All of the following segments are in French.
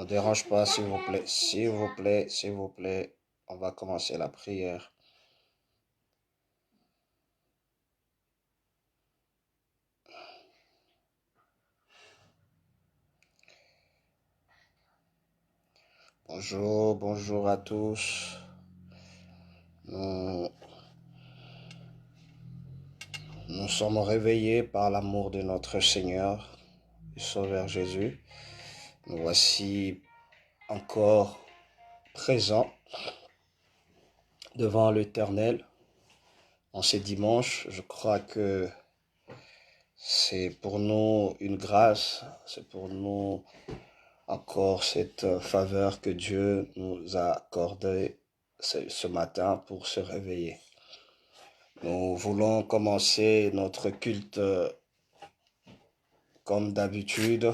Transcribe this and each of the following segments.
dérange pas, s'il vous plaît. S'il vous plaît, s'il vous plaît. On va commencer la prière. Bonjour, bonjour à tous. Nous, nous sommes réveillés par l'amour de notre Seigneur et Sauveur Jésus. Nous voici encore présents devant l'Éternel en ces dimanches. Je crois que c'est pour nous une grâce, c'est pour nous encore cette faveur que Dieu nous a accordée ce matin pour se réveiller. Nous voulons commencer notre culte comme d'habitude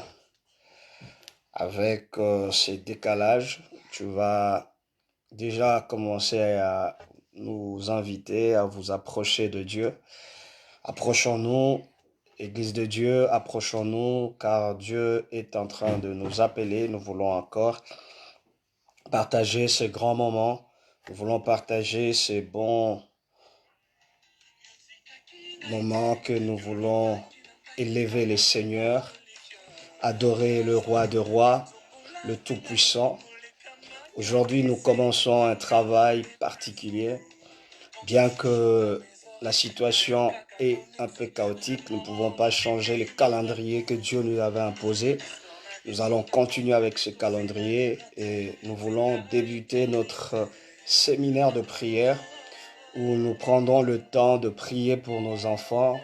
avec ces décalages. Tu vas déjà commencer à nous inviter à vous approcher de Dieu. Approchons-nous, Église de Dieu, approchons-nous, car Dieu est en train de nous appeler. Nous voulons encore partager ce grand moment. Nous voulons partager ces bons moments que nous voulons élever le Seigneur, adorer le Roi de rois, le Tout-Puissant. Aujourd'hui, nous commençons un travail particulier. Bien que la situation est un peu chaotique, nous ne pouvons pas changer le calendrier que Dieu nous avait imposé. Nous allons continuer avec ce calendrier et nous voulons débuter notre séminaire de prière où nous prendrons le temps de prier pour nos enfants,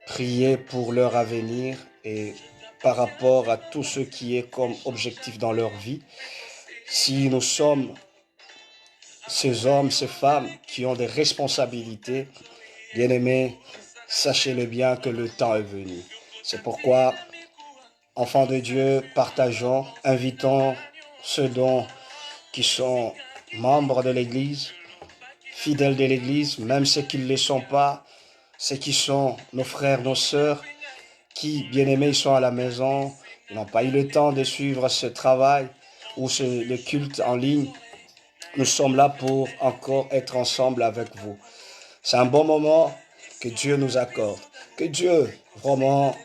prier pour leur avenir et par rapport à tout ce qui est comme objectif dans leur vie. Si nous sommes ces hommes, ces femmes qui ont des responsabilités, bien-aimés, sachez-le bien que le temps est venu. C'est pourquoi, enfants de Dieu, partageons, invitons ceux qui sont membres de l'Église, fidèles de l'Église, même ceux qui ne le sont pas, ceux qui sont nos frères, nos sœurs, qui, bien-aimés, sont à la maison, n'ont pas eu le temps de suivre ce travail ou le culte en ligne. Nous sommes là pour encore être ensemble avec vous. C'est un bon moment que Dieu nous accorde. Que Dieu vraiment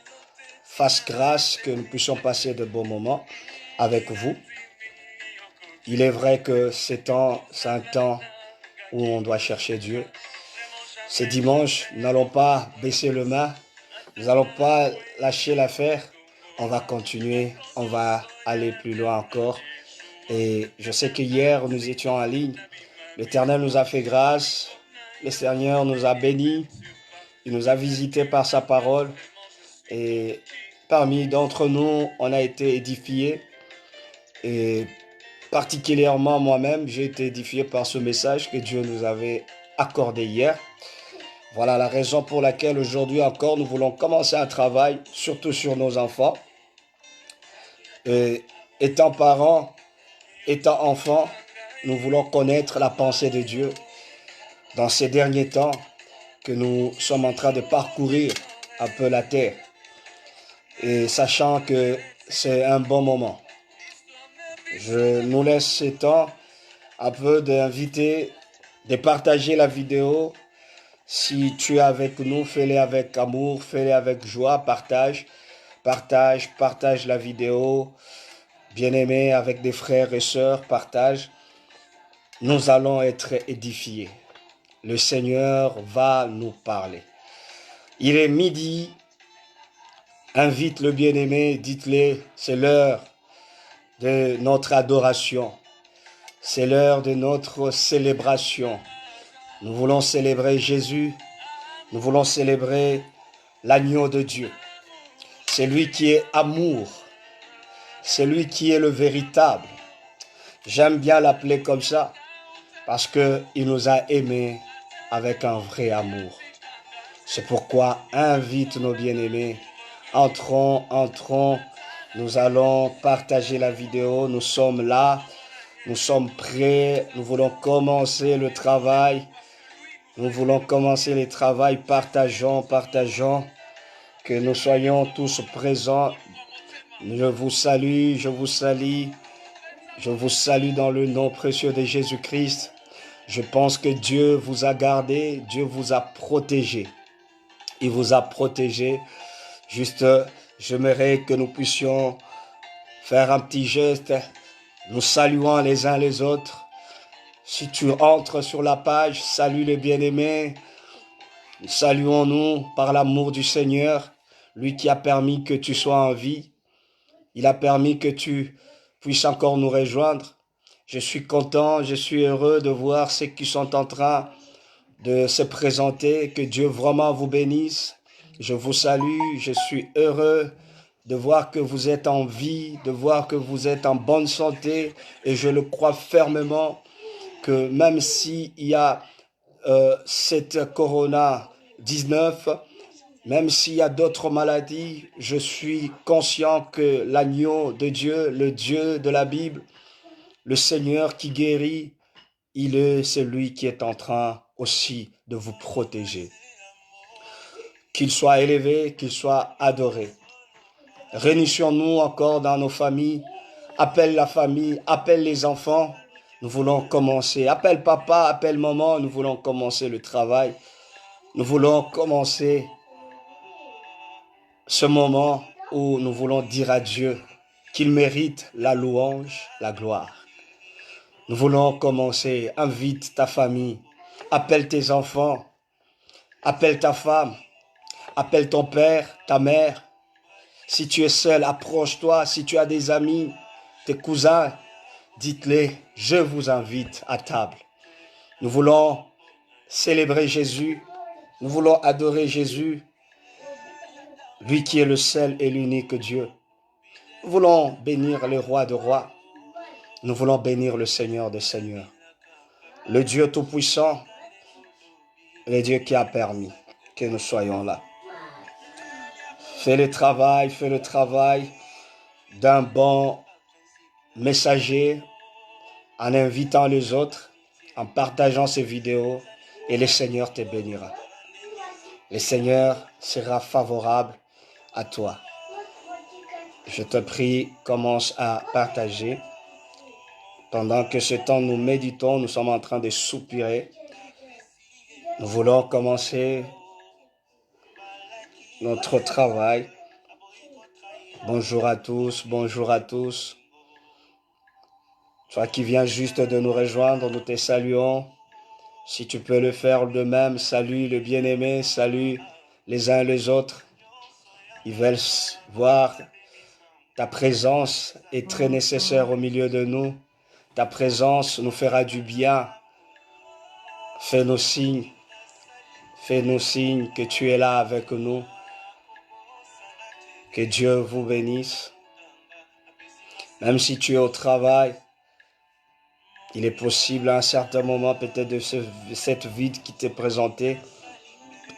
fasse grâce, que nous puissions passer de bons moments avec vous. Il est vrai que c'est un temps où on doit chercher Dieu. Ce dimanche, nous n'allons pas baisser le main, nous n'allons pas lâcher l'affaire. On va continuer, on va aller plus loin encore. Et je sais que hier, nous étions en ligne. L'Éternel nous a fait grâce. Le Seigneur nous a bénis. Il nous a visités par sa parole. Et parmi d'entre nous, on a été édifiés. Et particulièrement moi-même, j'ai été édifié par ce message que Dieu nous avait accordé hier. Voilà la raison pour laquelle aujourd'hui encore, nous voulons commencer un travail, surtout sur nos enfants. Et étant parents, étant enfants, nous voulons connaître la pensée de Dieu dans ces derniers temps que nous sommes en train de parcourir un peu la terre. Et sachant que c'est un bon moment. Je nous laisse ce temps un peu d'inviter, de partager la vidéo. Si tu es avec nous, fais-le avec amour, fais-le avec joie, partage la vidéo. Bien-aimé, avec des frères et sœurs, partage. Nous allons être édifiés. Le Seigneur va nous parler. Il est midi. Invite le bien-aimé, dites-le, c'est l'heure de notre adoration. C'est l'heure de notre célébration. Nous voulons célébrer Jésus. Nous voulons célébrer l'agneau de Dieu. C'est lui qui est amour. C'est lui qui est le véritable. J'aime bien l'appeler comme ça parce qu'il nous a aimés avec un vrai amour. C'est pourquoi invite nos bien-aimés. Entrons. Nous allons partager la vidéo. Nous sommes là. Nous sommes prêts. Nous voulons commencer le travail. Partageons. Que nous soyons tous présents. Je vous salue. Je vous salue dans le nom précieux de Jésus-Christ. Je pense que Dieu vous a gardé, Dieu vous a protégé. Il vous a protégé. Juste, j'aimerais que nous puissions faire un petit geste, nous saluant les uns les autres. Si tu entres sur la page, salut les bien-aimés. Saluons-nous par l'amour du Seigneur, lui qui a permis que tu sois en vie. Il a permis que tu puisses encore nous rejoindre. Je suis content, je suis heureux de voir ceux qui sont en train de se présenter. Que Dieu vraiment vous bénisse. Je vous salue, je suis heureux de voir que vous êtes en vie, de voir que vous êtes en bonne santé. Et je le crois fermement que même s'il y a cette Corona-19, même s'il y a d'autres maladies, je suis conscient que l'agneau de Dieu, le Dieu de la Bible, le Seigneur qui guérit, il est celui qui est en train aussi de vous protéger. Qu'il soit élevé, qu'il soit adoré. Réunissons-nous encore dans nos familles. Appelle la famille, appelle les enfants. Nous voulons commencer. Appelle papa, appelle maman. Nous voulons commencer le travail. Nous voulons commencer ce moment où nous voulons dire à Dieu qu'il mérite la louange, la gloire. Nous voulons commencer. Invite ta famille. Appelle tes enfants. Appelle ta femme. Appelle ton père, ta mère. Si tu es seul, approche-toi. Si tu as des amis, tes cousins, dites-les, je vous invite à table. Nous voulons célébrer Jésus. Nous voulons adorer Jésus, lui qui est le seul et l'unique Dieu. Nous voulons bénir le roi de rois. Nous voulons bénir le Seigneur des seigneurs. Le Dieu tout-puissant, le Dieu qui a permis que nous soyons là. Fais le travail d'un bon messager en invitant les autres, en partageant ces vidéos et le Seigneur te bénira. Le Seigneur sera favorable à toi. Je te prie, commence à partager. Pendant que ce temps nous méditons, nous sommes en train de soupirer. Nous voulons commencer notre travail. Bonjour à tous, bonjour à tous. Toi qui viens juste de nous rejoindre, nous te saluons. Si tu peux le faire de même, salue le bien-aimé, salue les uns les autres. Ils veulent voir ta présence est très nécessaire au milieu de nous. Ta présence nous fera du bien. Fais-nous signe que tu es là avec nous. Que Dieu vous bénisse. Même si tu es au travail, il est possible à un certain moment peut-être de cette vide qui t'est présentée,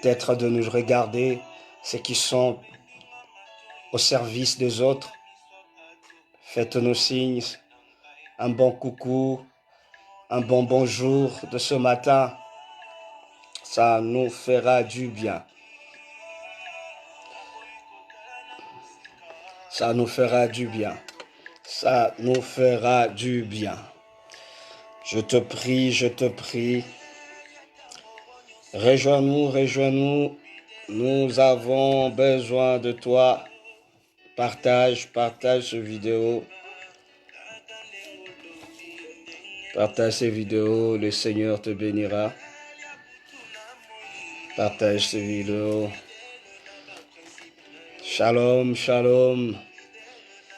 peut-être de nous regarder, ceux qui sont au service des autres. Faites-nous signe, un bon coucou, un bon bonjour de ce matin. Ça nous fera du bien. Ça nous fera du bien. Ça nous fera du bien. Je te prie. Rejoins-nous. Nous avons besoin de toi. Partage cette vidéo. Partage ces vidéos, le Seigneur te bénira. Partage ces vidéos. Shalom, shalom.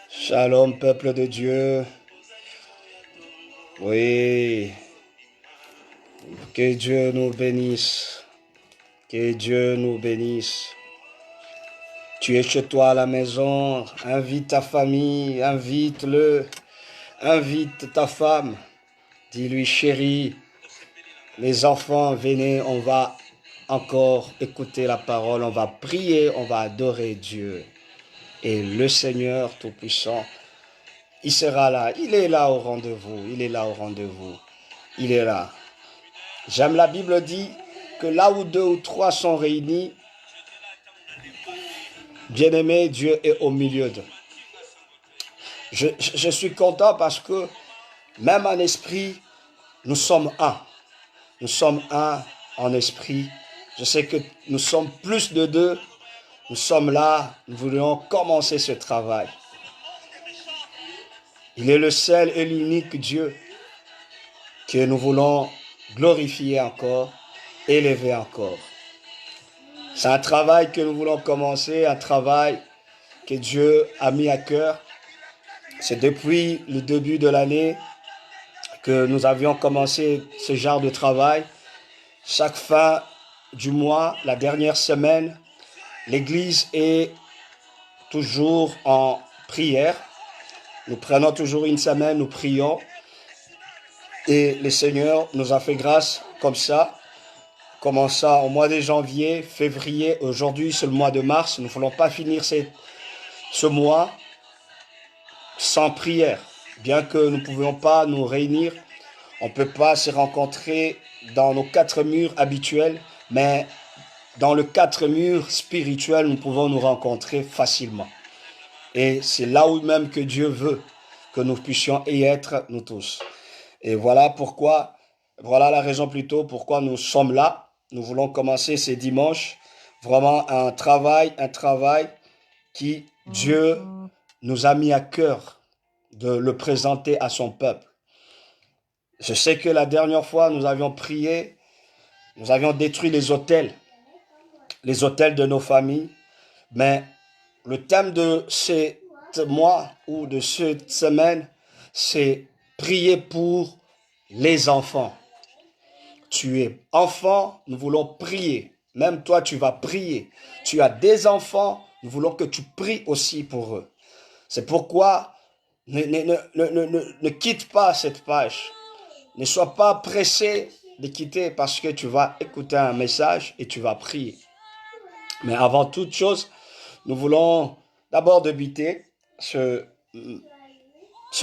Shalom, peuple de Dieu. Oui. Que Dieu nous bénisse. Que Dieu nous bénisse. Tu es chez toi à la maison. Invite ta famille. Invite-le. Invite ta femme. Dis-lui, chérie, les enfants, venez, on va encore écouter la parole. On va prier, on va adorer Dieu. Et le Seigneur Tout-Puissant, il sera là. Il est là au rendez-vous. Il est là au rendez-vous. Il est là. J'aime la Bible dit que là où 2 ou 3 sont réunis, bien-aimé, Dieu est au milieu d'eux. Je suis content parce que même en esprit, nous sommes un. Nous sommes un en esprit. Je sais que nous sommes plus de deux. Nous sommes là, nous voulons commencer ce travail. Il est le seul et l'unique Dieu que nous voulons glorifier encore, élever encore. C'est un travail que nous voulons commencer, un travail que Dieu a mis à cœur. C'est depuis le début de l'année que nous avions commencé ce genre de travail. Chaque fin du mois, la dernière semaine, l'Église est toujours en prière. Nous prenons toujours une semaine, nous prions. Et le Seigneur nous a fait grâce comme ça. Commençant au mois de janvier, février, aujourd'hui c'est le mois de mars. Nous ne voulons pas finir ce mois sans prière. Bien que nous ne pouvions pas nous réunir, on ne peut pas se rencontrer dans nos quatre murs habituels, mais dans le quatre murs spirituel, nous pouvons nous rencontrer facilement. Et c'est là où même que Dieu veut que nous puissions y être, nous tous. Et voilà pourquoi, voilà la raison plutôt pourquoi nous sommes là. Nous voulons commencer ces dimanches. Vraiment un travail qui Dieu nous a mis à cœur de le présenter à son peuple. Je sais que la dernière fois, nous avions prié, nous avions détruit les autels de nos familles, mais le thème de ce mois ou de cette semaine, c'est prier pour les enfants. Tu es enfant, nous voulons prier. Même toi, tu vas prier. Tu as des enfants, nous voulons que tu pries aussi pour eux. C'est pourquoi ne quitte pas cette page. Ne sois pas pressé de quitter parce que tu vas écouter un message et tu vas prier. Mais avant toute chose, nous voulons d'abord débuter ce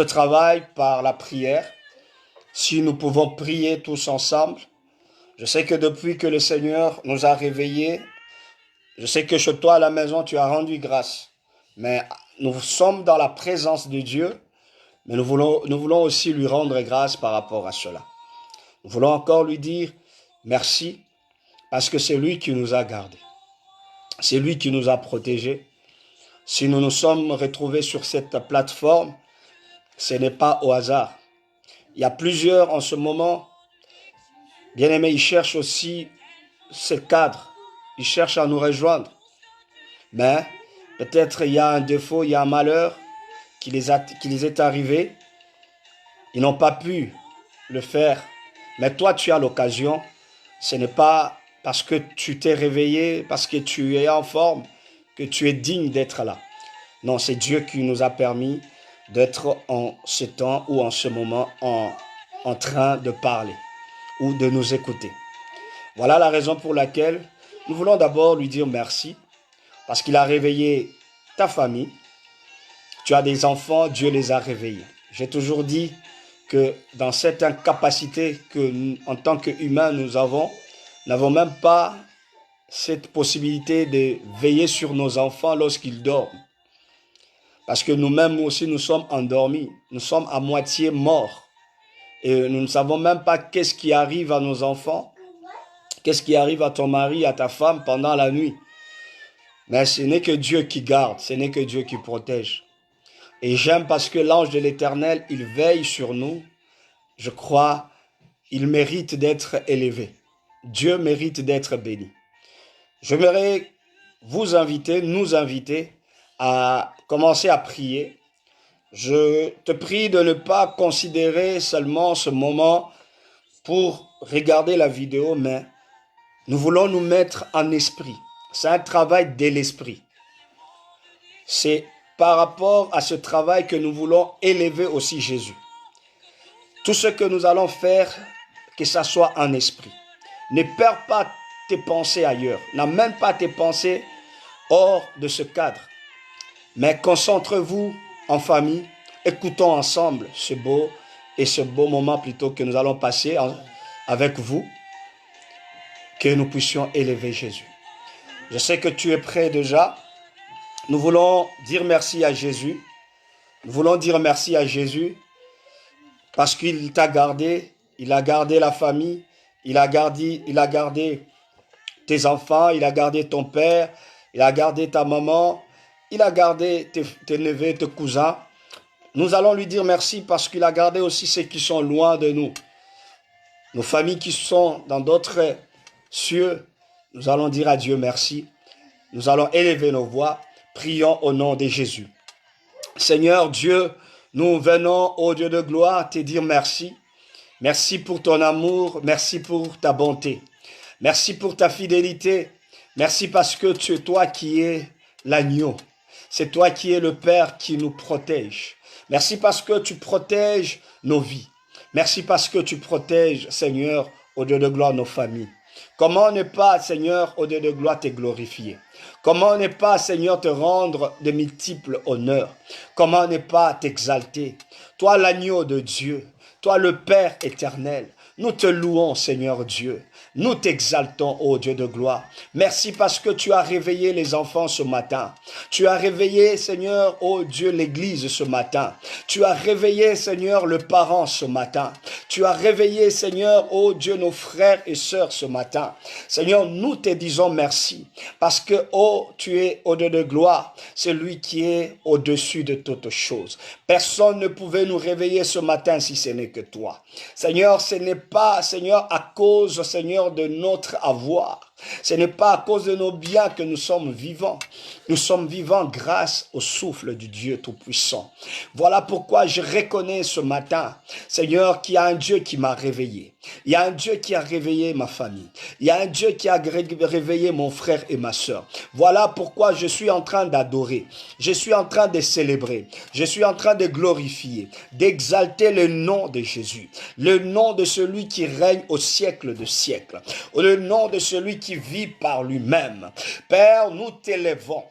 travail par la prière. Si nous pouvons prier tous ensemble. Je sais que depuis que le Seigneur nous a réveillés, je sais que chez toi à la maison, tu as rendu grâce. Mais nous sommes dans la présence de Dieu, mais nous voulons aussi lui rendre grâce par rapport à cela. Nous voulons encore lui dire merci parce que c'est lui qui nous a gardés. C'est lui qui nous a protégés. Si nous nous sommes retrouvés sur cette plateforme, ce n'est pas au hasard. Il y a plusieurs en ce moment, bien-aimés, ils cherchent aussi ce cadre. Ils cherchent à nous rejoindre. Mais peut-être il y a un défaut, il y a un malheur qui les est arrivé. Ils n'ont pas pu le faire. Mais toi, tu as l'occasion. Ce n'est pas parce que tu t'es réveillé, parce que tu es en forme, que tu es digne d'être là. Non, c'est Dieu qui nous a permis d'être en ce temps ou en ce moment en train de parler ou de nous écouter. Voilà la raison pour laquelle nous voulons d'abord lui dire merci parce qu'il a réveillé ta famille. Tu as des enfants, Dieu les a réveillés. J'ai toujours dit que dans cette incapacité que en tant qu'humains nous n'avons même pas cette possibilité de veiller sur nos enfants lorsqu'ils dorment. Parce que nous-mêmes aussi nous sommes endormis, nous sommes à moitié morts. Et nous ne savons même pas qu'est-ce qui arrive à nos enfants, qu'est-ce qui arrive à ton mari, à ta femme pendant la nuit. Mais ce n'est que Dieu qui garde, ce n'est que Dieu qui protège. Et j'aime parce que l'ange de l'Éternel, il veille sur nous. Je crois, il mérite d'être élevé. Dieu mérite d'être béni. J'aimerais vous inviter, nous inviter à commencer à prier. Je te prie de ne pas considérer seulement ce moment pour regarder la vidéo, mais nous voulons nous mettre en esprit. C'est un travail de l'esprit. C'est par rapport à ce travail que nous voulons élever aussi Jésus. Tout ce que nous allons faire, que ça soit en esprit. Ne perds pas tes pensées ailleurs. N'amène pas tes pensées hors de ce cadre. Mais concentrez-vous en famille. Écoutons ensemble ce beau moment plutôt que nous allons passer avec vous. Que nous puissions élever Jésus. Je sais que tu es prêt déjà. Nous voulons dire merci à Jésus. Nous voulons dire merci à Jésus parce qu'il t'a gardé, il a gardé la famille, il a gardé tes enfants, il a gardé ton père, il a gardé ta maman, il a gardé tes neveux, tes cousins. Nous allons lui dire merci parce qu'il a gardé aussi ceux qui sont loin de nous. Nos familles qui sont dans d'autres cieux, nous allons dire à Dieu merci. Nous allons élever nos voix. Prions au nom de Jésus. Seigneur Dieu, nous venons au Dieu de gloire te dire merci. Merci pour ton amour, merci pour ta bonté. Merci pour ta fidélité. Merci parce que tu es toi qui es l'agneau. C'est toi qui es le Père qui nous protège. Merci parce que tu protèges nos vies. Merci parce que tu protèges, Seigneur, au Dieu de gloire, nos familles. Comment ne pas, Seigneur, au Dieu de gloire, te glorifier? Comment ne pas, Seigneur, te rendre de multiples honneurs? Comment ne pas t'exalter? Toi, l'agneau de Dieu, toi, le Père éternel, nous te louons, Seigneur Dieu. Nous t'exaltons, ô Dieu de gloire. Merci parce que tu as réveillé les enfants ce matin. Tu as réveillé, Seigneur, ô Dieu, l'église ce matin. Tu as réveillé, Seigneur, le parent ce matin. Tu as réveillé, Seigneur, ô Dieu, nos frères et sœurs ce matin. Seigneur, nous te disons merci parce que, ô, tu es au Dieu de gloire, celui qui est au-dessus de toutes choses. Personne ne pouvait nous réveiller ce matin si ce n'est que toi. Seigneur, ce n'est pas, Seigneur, à cause, Seigneur, de notre avoir. Ce n'est pas à cause de nos biens que nous sommes vivants. Nous sommes vivants grâce au souffle du Dieu Tout-Puissant. Voilà pourquoi je reconnais ce matin, Seigneur, qu'il y a un Dieu qui m'a réveillé. Il y a un Dieu qui a réveillé ma famille. Il y a un Dieu qui a réveillé mon frère et ma sœur. Voilà pourquoi je suis en train d'adorer. Je suis en train de célébrer. Je suis en train de glorifier, d'exalter le nom de Jésus. Le nom de celui qui règne au siècle de siècles. Le nom de celui qui vit par lui-même. Père, nous t'élèvons.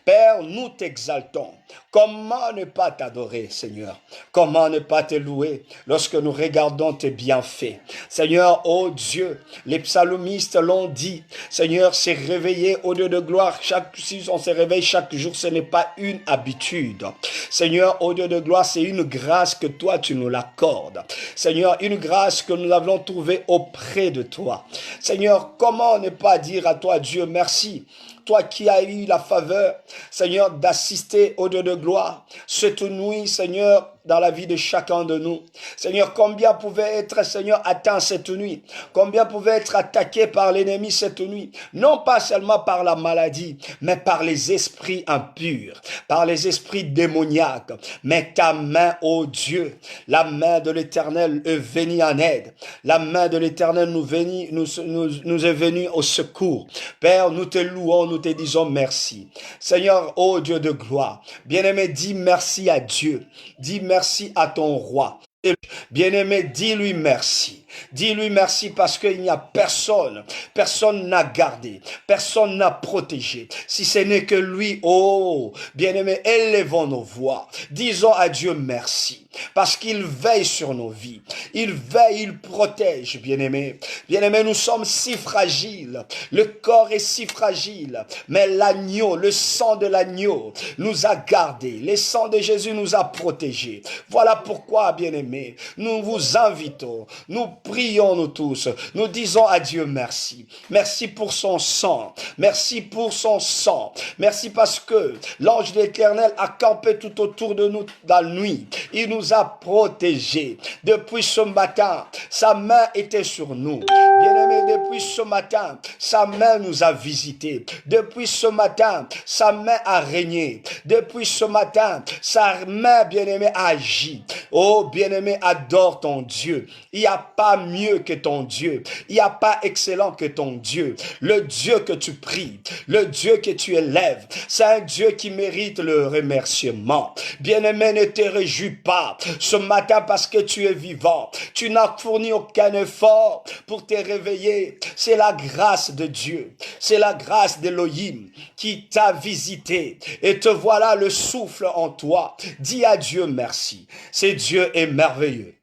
Père, nous t'exaltons. Comment ne pas t'adorer, Seigneur? Comment ne pas te louer lorsque nous regardons tes bienfaits? Seigneur, ô Dieu, les psalmistes l'ont dit. Seigneur, c'est réveillé au Dieu de gloire. Si on se réveille chaque jour, ce n'est pas une habitude. Seigneur, ô Dieu de gloire, c'est une grâce que toi, tu nous l'accordes. Seigneur, une grâce que nous avons trouvée auprès de toi. Seigneur, comment ne pas dire à toi, Dieu, merci? Toi qui as eu la faveur, Seigneur, d'assister au Dieu de gloire, cette nuit, Seigneur, dans la vie de chacun de nous. Seigneur, combien pouvait être, Seigneur, atteint cette nuit? Combien pouvait être attaqué par l'ennemi cette nuit? Non pas seulement par la maladie, mais par les esprits impurs, par les esprits démoniaques. Mais ta main, ô Dieu, la main de l'Éternel est venue en aide. La main de l'Éternel nous est venue au secours. Père, nous te louons, nous te disons merci. Seigneur, ô Dieu de gloire, bien-aimé, dis merci à Dieu. Dis merci à ton roi. Bien-aimé, dis-lui merci. Dis-lui merci parce qu'il n'y a personne. Personne n'a gardé. Personne n'a protégé. Si ce n'est que lui, oh, bien-aimé, élevons nos voix. Disons à Dieu merci. Parce qu'il veille sur nos vies. Il veille, il protège, bien-aimé. Bien-aimé, nous sommes si fragiles. Le corps est si fragile. Mais l'agneau, le sang de l'agneau nous a gardés. Le sang de Jésus nous a protégés. Voilà pourquoi, bien-aimé, nous vous invitons. Nous prions, nous tous. Nous disons à Dieu merci. Merci pour son sang. Merci pour son sang. Merci parce que l'ange de l'Éternel a campé tout autour de nous dans la nuit. Il nous a protégés. Depuis ce matin, sa main était sur nous. Bien-aimé, depuis ce matin, sa main nous a visités. Depuis ce matin, sa main a régné. Depuis ce matin, sa main, bien-aimé, a agi. Oh, bien-aimé, adore ton Dieu. Il n'y a pas mieux que ton Dieu. Il n'y a pas excellent que ton Dieu. Le Dieu que tu pries, le Dieu que tu élèves, c'est un Dieu qui mérite le remerciement. Bien-aimé, ne te réjouis pas ce matin parce que tu es vivant. Tu n'as fourni aucun effort pour te réveiller. C'est la grâce de Dieu. C'est la grâce d'Élohim qui t'a visité. Et te voilà le souffle en toi. Dis à Dieu merci. C'est Dieu est merveilleux.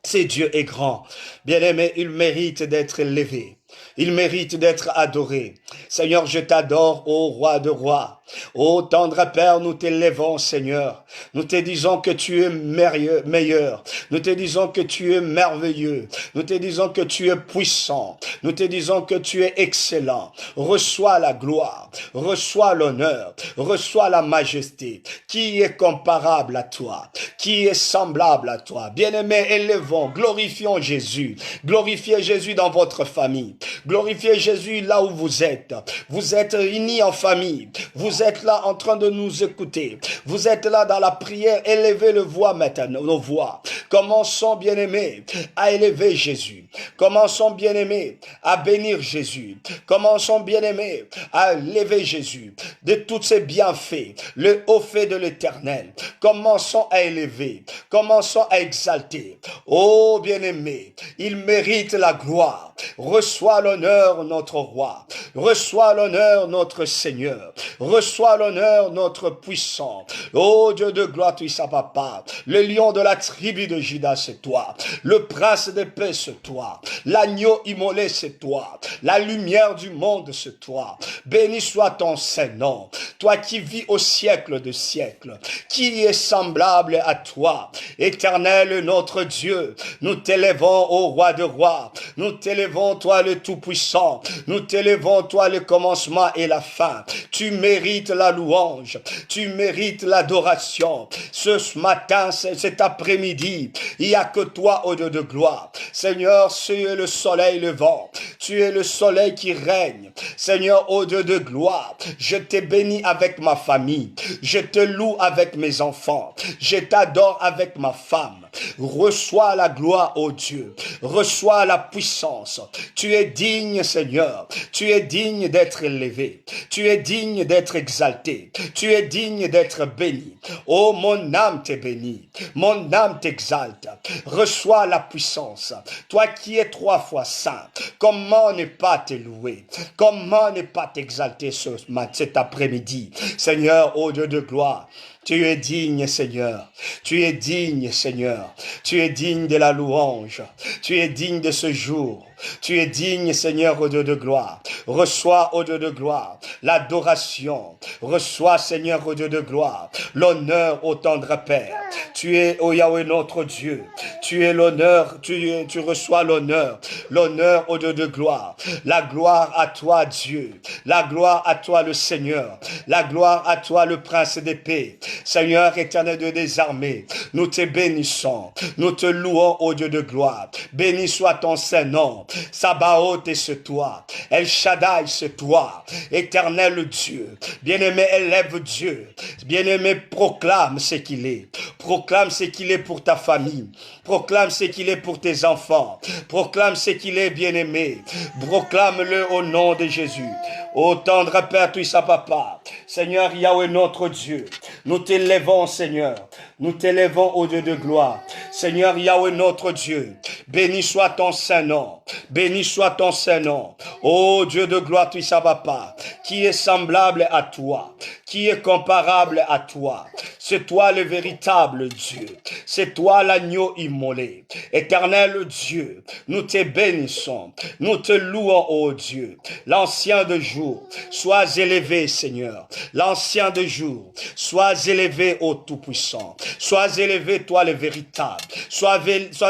C'est Dieu est grand. Bien-aimé, il mérite d'être élevé. Il mérite d'être adoré. Seigneur, je t'adore, ô roi de rois. Ô tendre Père, nous t'élèvons, Seigneur. Nous te disons que tu es meilleur. Nous te disons que tu es merveilleux. Nous te disons que tu es puissant. Nous te disons que tu es excellent. Reçois la gloire. Reçois l'honneur. Reçois la majesté. Qui est comparable à toi? Qui est semblable à toi? Bien-aimés, élevons, glorifions Jésus. Glorifiez Jésus dans votre famille. Glorifiez Jésus là où vous êtes. Vous êtes unis en famille. Vous êtes là en train de nous écouter. Vous êtes là dans la prière. Élevez le voix maintenant, nos voix. Commençons, bien-aimés, à élever Jésus. Commençons, bien-aimés, à bénir Jésus. Commençons, bien-aimés, à élever Jésus de tous ses bienfaits, le haut fait de l'Éternel. Commençons à élever. Commençons à exalter. Oh, bien-aimé, il mérite la gloire. Reçois l'honneur, notre roi. Reçois l'honneur, notre Seigneur. Reçois l'honneur, notre puissant. Oh Dieu de gloire, tu es sa papa. Le lion de la tribu de Juda, c'est toi. Le prince de paix, c'est toi. L'agneau immolé, c'est toi. La lumière du monde, c'est toi. Béni soit ton Saint-Nom. Toi qui vis au siècle de siècles. Qui est semblable à toi? Éternel notre Dieu, nous t'élèvons au roi de rois. Nous t'élèvons, toi le Tout-Puissant. Nous t'élèvons, toi le commencement et la fin. Tu mérites la louange. Tu mérites l'adoration. Ce matin, cet après-midi, il n'y a que toi, ô Dieu de gloire. Seigneur, tu es le soleil levant. Tu es le soleil qui règne. Seigneur, ô Dieu de gloire, je t'ai béni avec ma famille. Je te loue avec mes enfants. Je t'adore avec ma femme. Reçois la gloire, ô Dieu. Reçois la puissance. Tu es digne, Seigneur. Tu es digne d'être élevé. Tu es digne d'être exalté. Tu es digne d'être béni. Oh, mon âme t'est bénie. Mon âme t'exalte. Reçois la puissance. Toi qui es 3 fois saint, comment ne pas te louer? Comment ne pas t'exalter cet après-midi? Seigneur, ô Dieu de gloire, tu es digne, Seigneur. Tu es digne, Seigneur. Tu es digne de la louange. Tu es digne de ce jour. Tu es digne, Seigneur, ô Dieu de gloire. Reçois, ô Dieu de gloire, l'adoration. Reçois, Seigneur, ô Dieu de gloire, l'honneur au tendre Père. Tu es, ô Yahweh, notre Dieu. Tu es l'honneur, tu reçois l'honneur. L'honneur, ô Dieu de gloire. La gloire à toi, Dieu. La gloire à toi, le Seigneur. La gloire à toi, le Prince des paix. Seigneur éternel de des armées, nous te bénissons. Nous te louons, ô Dieu de gloire. Béni soit ton Saint-Nom. Sabaoth est ce toi. El Shaddai c'est toi. Éternel Dieu. Bien-aimé, élève Dieu. Bien-aimé, proclame ce qu'il est. Proclame ce qu'il est pour ta famille. Proclame ce qu'il est pour tes enfants. Proclame ce qu'il est, bien-aimé. Proclame-le au nom de Jésus. Ô tendre Père, tu es sa papa. Seigneur Yahweh notre Dieu. Nous t'élèvons, Seigneur. Nous t'élèvons, ô Dieu de gloire. Seigneur Yahweh notre Dieu. Béni soit ton Saint-Nom. Béni soit ton Saint-Nom. Ô Dieu de gloire, tu es sa papa. Qui est semblable à toi? Qui est comparable à toi? C'est toi le véritable Dieu. C'est toi l'agneau immolé. Éternel Dieu, nous te bénissons. Nous te louons, ô Dieu. L'ancien de jour, sois élevé, Seigneur. L'ancien de jour, sois élevé, ô Tout-Puissant. Sois élevé, toi le véritable. Sois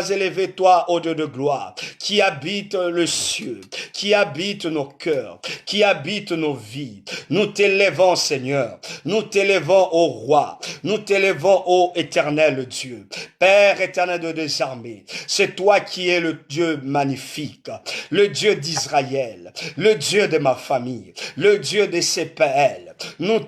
élevé, toi, ô Dieu de gloire, qui habite le ciel, qui habite nos cœurs, qui habite nos vies. Nous t'élèvons, Seigneur. Nous t'élèvons, ô roi. Nous t'élèvons, ô éternel Dieu. Père éternel de des armées, c'est toi qui es le Dieu magnifique, le Dieu d'Israël, le Dieu de ma famille, le Dieu de CPL. Nous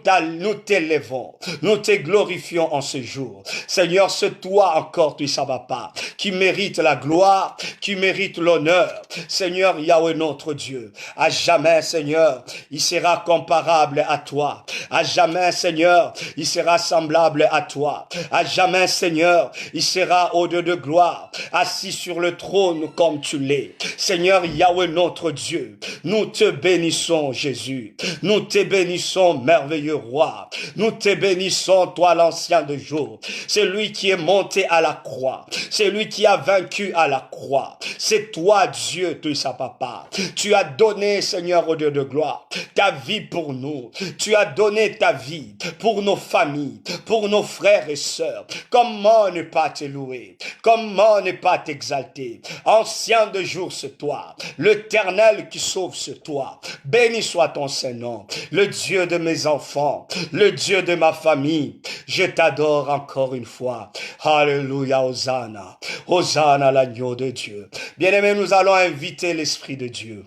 t'élèvons, nous te glorifions en ce jour. Seigneur, c'est toi encore, tu ne pas, qui mérite la gloire, qui mérite l'honneur. Seigneur Yahweh notre Dieu, à jamais, Seigneur, il sera comparable à toi. À jamais, Seigneur, il sera semblable à toi. À jamais, Seigneur, il sera au Dieu de gloire, assis sur le trône comme tu l'es. Seigneur Yahweh notre Dieu, nous te bénissons, Jésus. Nous te bénissons, merveilleux roi. Nous te bénissons, toi l'ancien de jour. C'est lui qui est monté à la croix. C'est lui qui a vaincu à la croix. C'est toi, Dieu, tu es sa papa. Tu as donné, Seigneur, au Dieu de gloire, ta vie pour nous. Tu as donné donné ta vie pour nos familles, pour nos frères et sœurs. Comment ne pas te louer? Comment ne pas t'exalter? Ancien de jour, c'est toi. L'Éternel qui sauve, c'est toi. Béni soit ton Saint-Nom. Le Dieu de mes enfants, le Dieu de ma famille. Je t'adore encore une fois. Alléluia, Hosanna. Hosanna, l'agneau de Dieu. Bien-aimés, nous allons inviter l'Esprit de Dieu.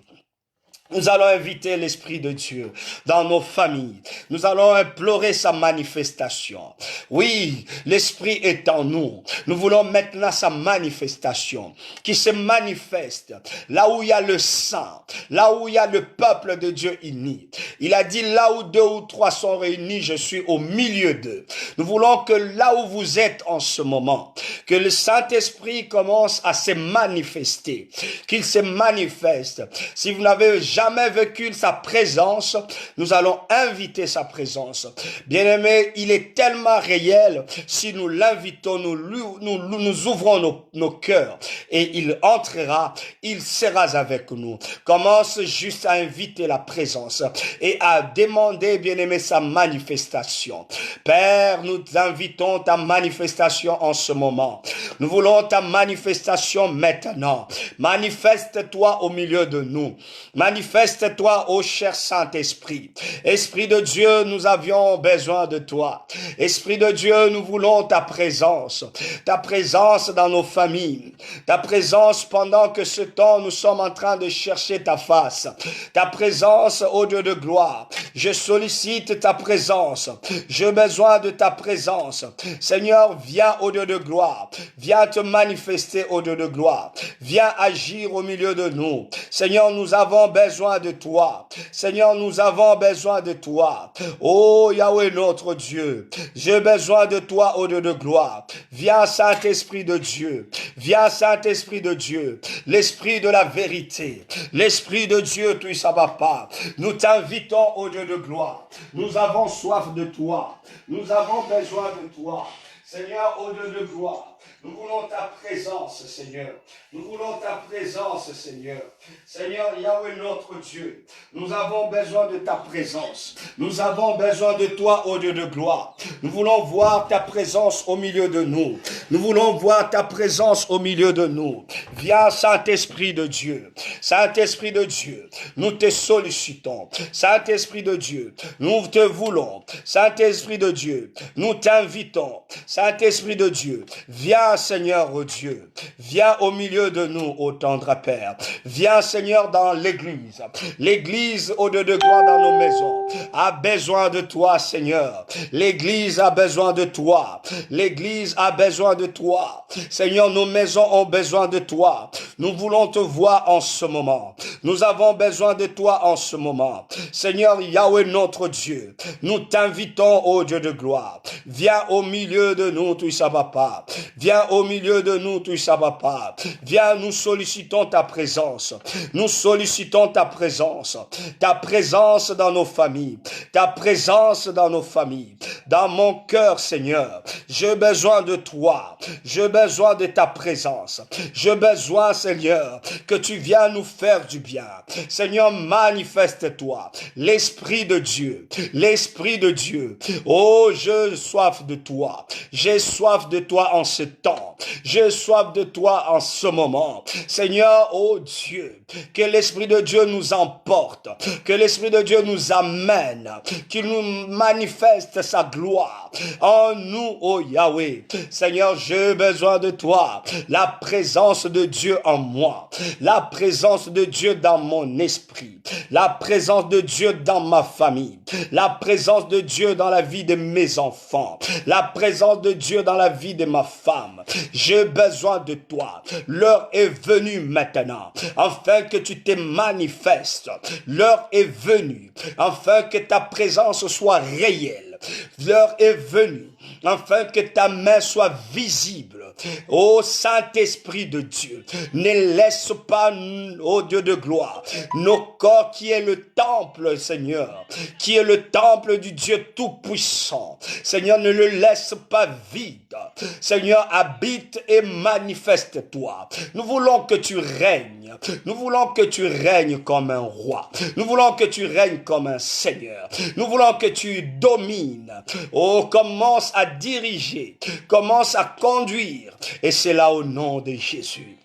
Nous allons inviter l'Esprit de Dieu dans nos familles. Nous allons implorer sa manifestation. Oui, l'Esprit est en nous. Nous voulons maintenant sa manifestation qui se manifeste là où il y a le sang, là où il y a le peuple de Dieu uni. Il a dit là où 2 ou 3 sont réunis, je suis au milieu d'eux. Nous voulons que là où vous êtes en ce moment, que le Saint-Esprit commence à se manifester, qu'il se manifeste. Si vous n'avez jamais vécu sa présence, nous allons inviter sa présence. Bien-aimés, il est tellement réel, si nous l'invitons, nous ouvrons nos cœurs et il entrera, il sera avec nous. Commence juste à inviter la présence et à demander, bien-aimé, sa manifestation. Père, nous invitons ta manifestation en ce moment. Nous voulons ta manifestation maintenant. Manifeste-toi au milieu de nous. Manifeste-toi, ô cher Saint-Esprit. Esprit de Dieu, nous avions besoin de toi. Esprit de Dieu, nous voulons ta présence dans nos familles, ta présence pendant que ce temps nous sommes en train de chercher ta face, ta présence au Dieu de gloire. Je sollicite ta présence, j'ai besoin de ta présence. Seigneur, viens au Dieu de gloire, viens te manifester au Dieu de gloire, viens agir au milieu de nous. Seigneur, nous avons besoin de toi. Seigneur, nous avons besoin de toi. Oh Yahweh notre Dieu, j'ai besoin de toi, ô Dieu de gloire. Viens Saint-Esprit de Dieu. Viens Saint-Esprit de Dieu. L'Esprit de la vérité. L'Esprit de Dieu, tu ça va pas. Nous t'invitons, ô Dieu de gloire. Nous avons soif de toi. Nous avons besoin de toi. Seigneur, ô Dieu de gloire. Nous voulons ta présence, Seigneur. Nous voulons ta présence, Seigneur. Seigneur, Yahweh notre Dieu, nous avons besoin de ta présence. Nous avons besoin de toi, ô Dieu de gloire. Nous voulons voir ta présence au milieu de nous. Nous voulons voir ta présence au milieu de nous. Viens, Saint-Esprit de Dieu. Saint-Esprit de Dieu, nous te sollicitons. Saint-Esprit de Dieu, nous te voulons. Saint-Esprit de Dieu, nous t'invitons. Saint-Esprit de Dieu, viens, Seigneur, ô Dieu. Viens au milieu de nous, ô tendre Père. Viens, Seigneur, dans l'église. L'église, ô Dieu de gloire, dans nos maisons, a besoin de toi, Seigneur. L'église a besoin de toi. L'église a besoin de toi. Seigneur, nos maisons ont besoin de toi. Nous voulons te voir en ce moment. Nous avons besoin de toi en ce moment. Seigneur, Yahweh, notre Dieu, nous t'invitons, ô Dieu de gloire. Viens au milieu de nous, tu ça va pas. Viens au milieu de nous, tu ça va pas. Viens, nous sollicitons ta présence. Nous sollicitons ta présence. Ta présence dans nos familles. Ta présence dans nos familles. Dans mon cœur, Seigneur. J'ai besoin de toi. J'ai besoin de ta présence. J'ai besoin, Seigneur, que tu viennes nous faire du bien. Seigneur, manifeste-toi. L'Esprit de Dieu. L'Esprit de Dieu. Oh, j'ai soif de toi. J'ai soif de toi en ce temps. J'ai soif de toi en ce moment. Seigneur, oh Dieu, que l'Esprit de Dieu nous emporte, que l'Esprit de Dieu nous amène, qu'il nous manifeste sa gloire en nous, oh Yahweh. Seigneur, j'ai besoin de toi, la présence de Dieu en moi, la présence de Dieu dans mon esprit, la présence de Dieu dans ma famille, la présence de Dieu dans la vie de mes enfants, la présence de Dieu dans la vie de ma femme. J'ai besoin de toi. L'heure est venue maintenant, afin que tu te manifestes. L'heure est venue, afin que ta présence soit réelle. L'heure est venue, afin que ta main soit visible. Ô Saint-Esprit de Dieu, ne laisse pas, ô Dieu de gloire, nos corps qui est le temple, Seigneur, qui est le temple du Dieu Tout-Puissant. Seigneur, ne le laisse pas vide. Seigneur, habite et manifeste-toi. Nous voulons que tu règnes. Nous voulons que tu règnes comme un roi. Nous voulons que tu règnes comme un Seigneur. Nous voulons que tu domines. Oh, commence à diriger. Commence à conduire. Et c'est là au nom de Jésus.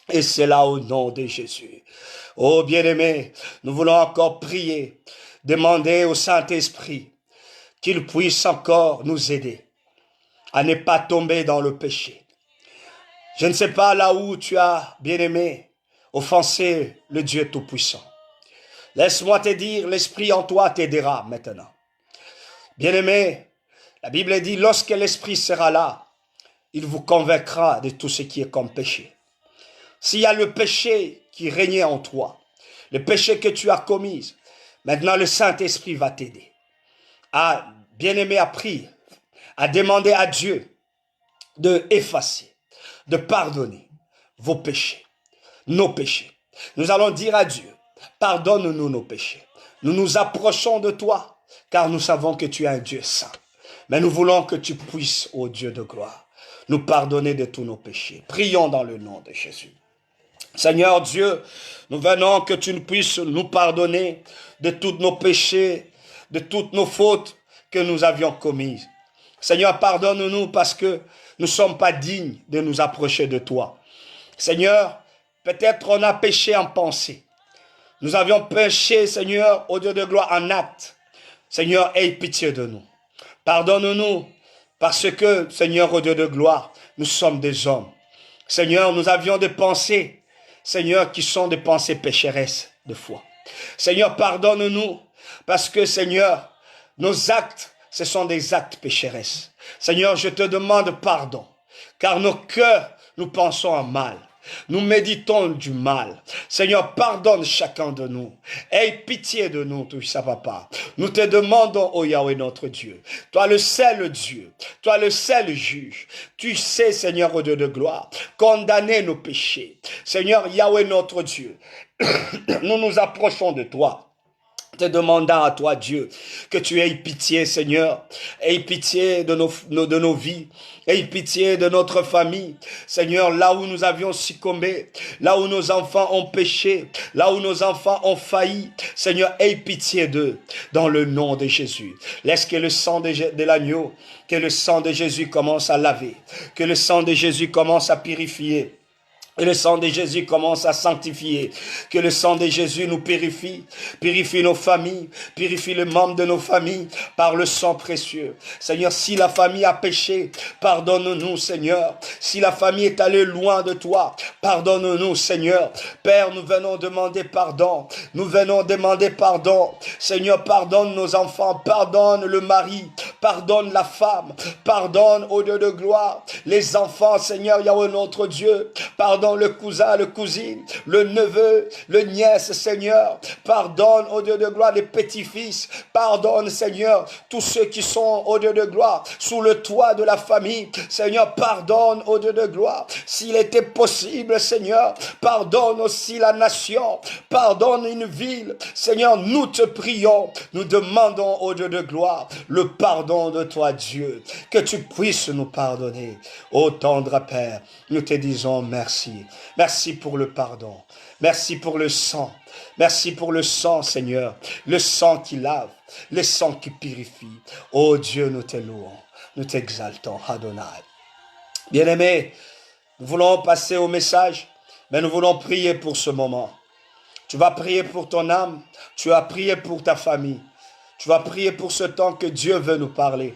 Et c'est là au nom de Jésus. Oh, bien-aimé, nous voulons encore prier. Demander au Saint-Esprit qu'il puisse encore nous aider à ne pas tomber dans le péché. Je ne sais pas là où tu as, bien-aimé, offensé le Dieu Tout-Puissant. Laisse-moi te dire, l'Esprit en toi t'aidera maintenant. Bien-aimé, la Bible dit, lorsque l'Esprit sera là, il vous convaincra de tout ce qui est comme péché. S'il y a le péché qui régnait en toi, le péché que tu as commis, maintenant le Saint-Esprit va t'aider. À, bien-aimé, à prier, à demander à Dieu de effacer, de pardonner vos péchés, nos péchés. Nous allons dire à Dieu, pardonne-nous nos péchés. Nous nous approchons de toi, car nous savons que tu es un Dieu saint. Mais nous voulons que tu puisses, ô Dieu de gloire, nous pardonner de tous nos péchés. Prions dans le nom de Jésus. Seigneur Dieu, nous venons que tu puisses nous pardonner de tous nos péchés, de toutes nos fautes que nous avions commises. Seigneur, pardonne-nous parce que nous ne sommes pas dignes de nous approcher de toi. Seigneur, peut-être on a péché en pensée. Nous avions péché, Seigneur, au Dieu de gloire, en acte. Seigneur, aie pitié de nous. Pardonne-nous parce que, Seigneur, au Dieu de gloire, nous sommes des hommes. Seigneur, nous avions des pensées, Seigneur, qui sont des pensées pécheresses de foi. Seigneur, pardonne-nous parce que, Seigneur, nos actes, ce sont des actes pécheresses. Seigneur, je te demande pardon, car nos cœurs, nous pensons en mal. Nous méditons du mal. Seigneur, pardonne chacun de nous. Aie pitié de nous, tout ça, papa. Nous te demandons, ô Yahweh, notre Dieu. Toi, le seul Dieu. Toi, le seul juge. Tu sais, Seigneur, ô Dieu de gloire, condamner nos péchés. Seigneur, Yahweh, notre Dieu. Nous nous approchons de toi, te demandant à toi, Dieu, que tu aies pitié, Seigneur, aie pitié de nos vies, aie pitié de notre famille, Seigneur, là où nous avions succombé, là où nos enfants ont péché, là où nos enfants ont failli, Seigneur, aie pitié d'eux, dans le nom de Jésus. Laisse que le sang de l'agneau, que le sang de Jésus commence à laver, que le sang de Jésus commence à purifier. Que le sang de Jésus commence à sanctifier. Que le sang de Jésus nous purifie. Purifie nos familles. Purifie les membres de nos familles par le sang précieux. Seigneur, si la famille a péché, pardonne-nous, Seigneur. Si la famille est allée loin de toi, pardonne-nous, Seigneur. Père, nous venons demander pardon. Nous venons demander pardon. Seigneur, pardonne nos enfants. Pardonne le mari. Pardonne la femme. Pardonne, au Dieu de gloire, les enfants, Seigneur, Yahweh notre Dieu. Pardonne le cousin, le cousine, le neveu, le nièce, Seigneur. Pardonne, au Dieu de gloire, les petits-fils. Pardonne, Seigneur, tous ceux qui sont, au Dieu de gloire, sous le toit de la famille. Seigneur, pardonne, au Dieu de gloire. S'il était possible, Seigneur, pardonne aussi la nation. Pardonne une ville. Seigneur, nous te prions. Nous demandons, au Dieu de gloire, le pardon de toi, Dieu. Que tu puisses nous pardonner. Ô tendre Père, nous te disons merci. Merci pour le pardon. Merci pour le sang. Merci pour le sang, Seigneur. Le sang qui lave. Le sang qui purifie. Oh Dieu, nous te louons. Nous t'exaltons, Adonai. Bien-aimés, nous voulons passer au message, mais nous voulons prier pour ce moment. Tu vas prier pour ton âme. Tu vas prier pour ta famille. Tu vas prier pour ce temps que Dieu veut nous parler.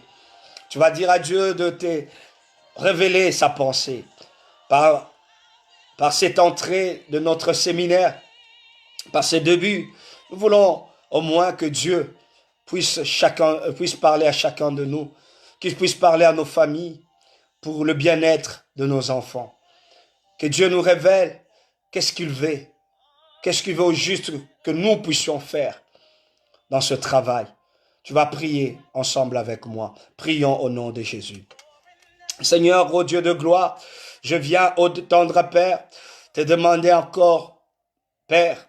Tu vas dire à Dieu de te révéler sa pensée. Par cette entrée de notre séminaire, par ces débuts, nous voulons au moins que Dieu puisse parler à chacun de nous, qu'il puisse parler à nos familles pour le bien-être de nos enfants. Que Dieu nous révèle qu'est-ce qu'il veut au juste que nous puissions faire dans ce travail. Tu vas prier ensemble avec moi. Prions au nom de Jésus. Seigneur, ô Dieu de gloire, je viens, ô tendre Père, te demander encore, Père,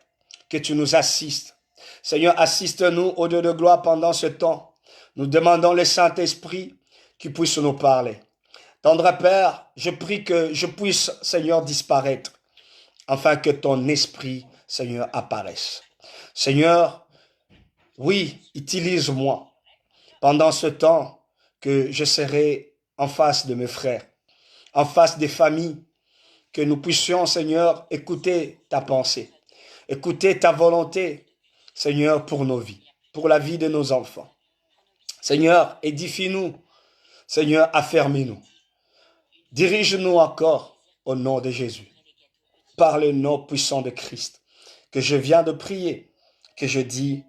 que tu nous assistes. Seigneur, assiste-nous, ô Dieu de gloire, pendant ce temps. Nous demandons le Saint-Esprit qui puisse nous parler. Tendre Père, je prie que je puisse, Seigneur, disparaître, afin que ton esprit, Seigneur, apparaisse. Seigneur, oui, utilise-moi pendant ce temps que je serai en face de mes frères, en face des familles, que nous puissions, Seigneur, écouter ta pensée, écouter ta volonté, Seigneur, pour nos vies, pour la vie de nos enfants. Seigneur, édifie-nous, Seigneur, affermis-nous. Dirige-nous encore au nom de Jésus, par le nom puissant de Christ, que je viens de prier, que je dis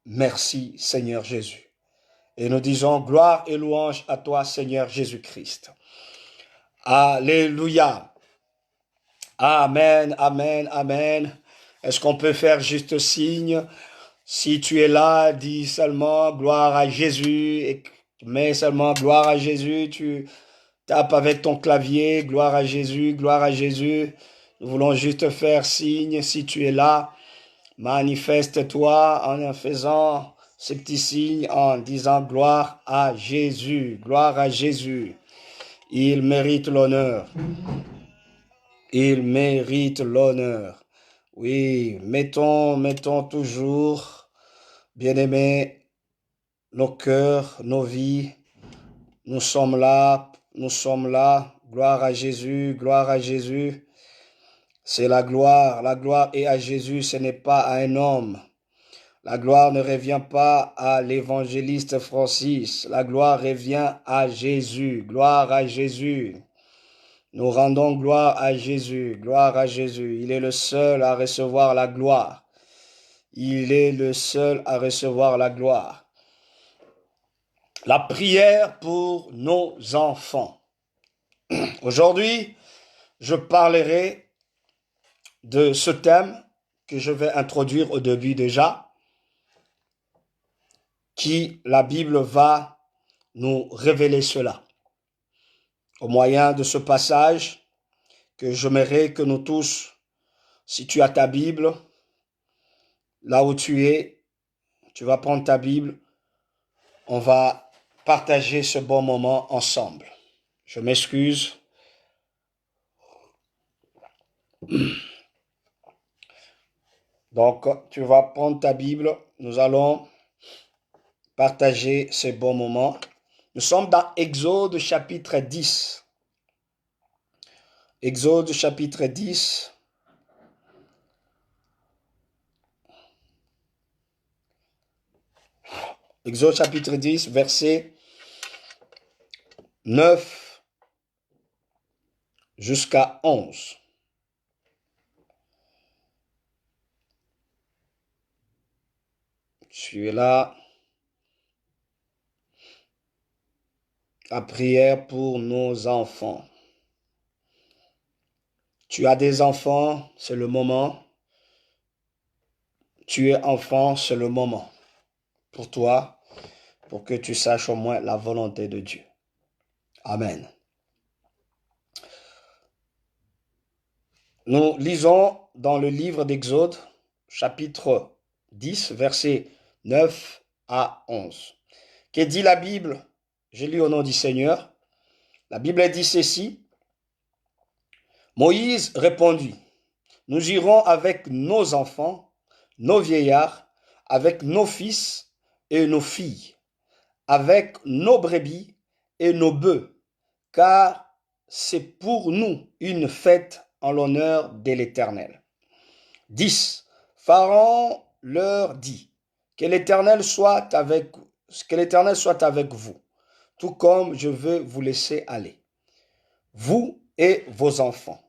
merci, Seigneur Jésus. Et nous disons gloire et louange à toi, Seigneur Jésus-Christ. Alléluia. Amen, amen, amen. Est-ce qu'on peut faire juste signe? Si tu es là, dis seulement gloire à Jésus. Et mets seulement gloire à Jésus. Tu tapes avec ton clavier, gloire à Jésus, gloire à Jésus. Nous voulons juste faire signe. Si tu es là, manifeste-toi en faisant ce petit signe, en disant gloire à Jésus, gloire à Jésus. Il mérite l'honneur. Il mérite l'honneur. Oui, mettons toujours, bien-aimés, nos cœurs, nos vies. Nous sommes là. Gloire à Jésus, gloire à Jésus. C'est la gloire est à Jésus, ce n'est pas à un homme. La gloire ne revient pas à l'évangéliste Francis. La gloire revient à Jésus. Gloire à Jésus. Nous rendons gloire à Jésus. Gloire à Jésus. Il est le seul à recevoir la gloire. Il est le seul à recevoir la gloire. La prière pour nos enfants. Aujourd'hui, je parlerai de ce thème que je vais introduire au début déjà, qui la Bible va nous révéler cela. Au moyen de ce passage que j'aimerais que nous tous, si tu as ta Bible, là où tu es, tu vas prendre ta Bible, on va partager ce bon moment ensemble. Je m'excuse. Donc, tu vas prendre ta Bible, nous allons partager ce bon moment. Nous sommes dans Exode chapitre 10. Exode chapitre 10. Exode chapitre 10, verset 9 jusqu'à 11. Je suis là. La prière pour nos enfants. Tu as des enfants, c'est le moment. Tu es enfant, c'est le moment. Pour toi, pour que tu saches au moins la volonté de Dieu. Amen. Nous lisons dans le livre d'Exode, chapitre 10, versets 9 à 11. Que dit la Bible? Je lis au nom du Seigneur. La Bible dit ceci. Moïse répondit, nous irons avec nos enfants, nos vieillards, avec nos fils et nos filles, avec nos brebis et nos bœufs, car c'est pour nous une fête en l'honneur de l'Éternel. 10. Pharaon leur dit, que l'Éternel soit avec vous, tout comme je veux vous laisser aller, vous et vos enfants.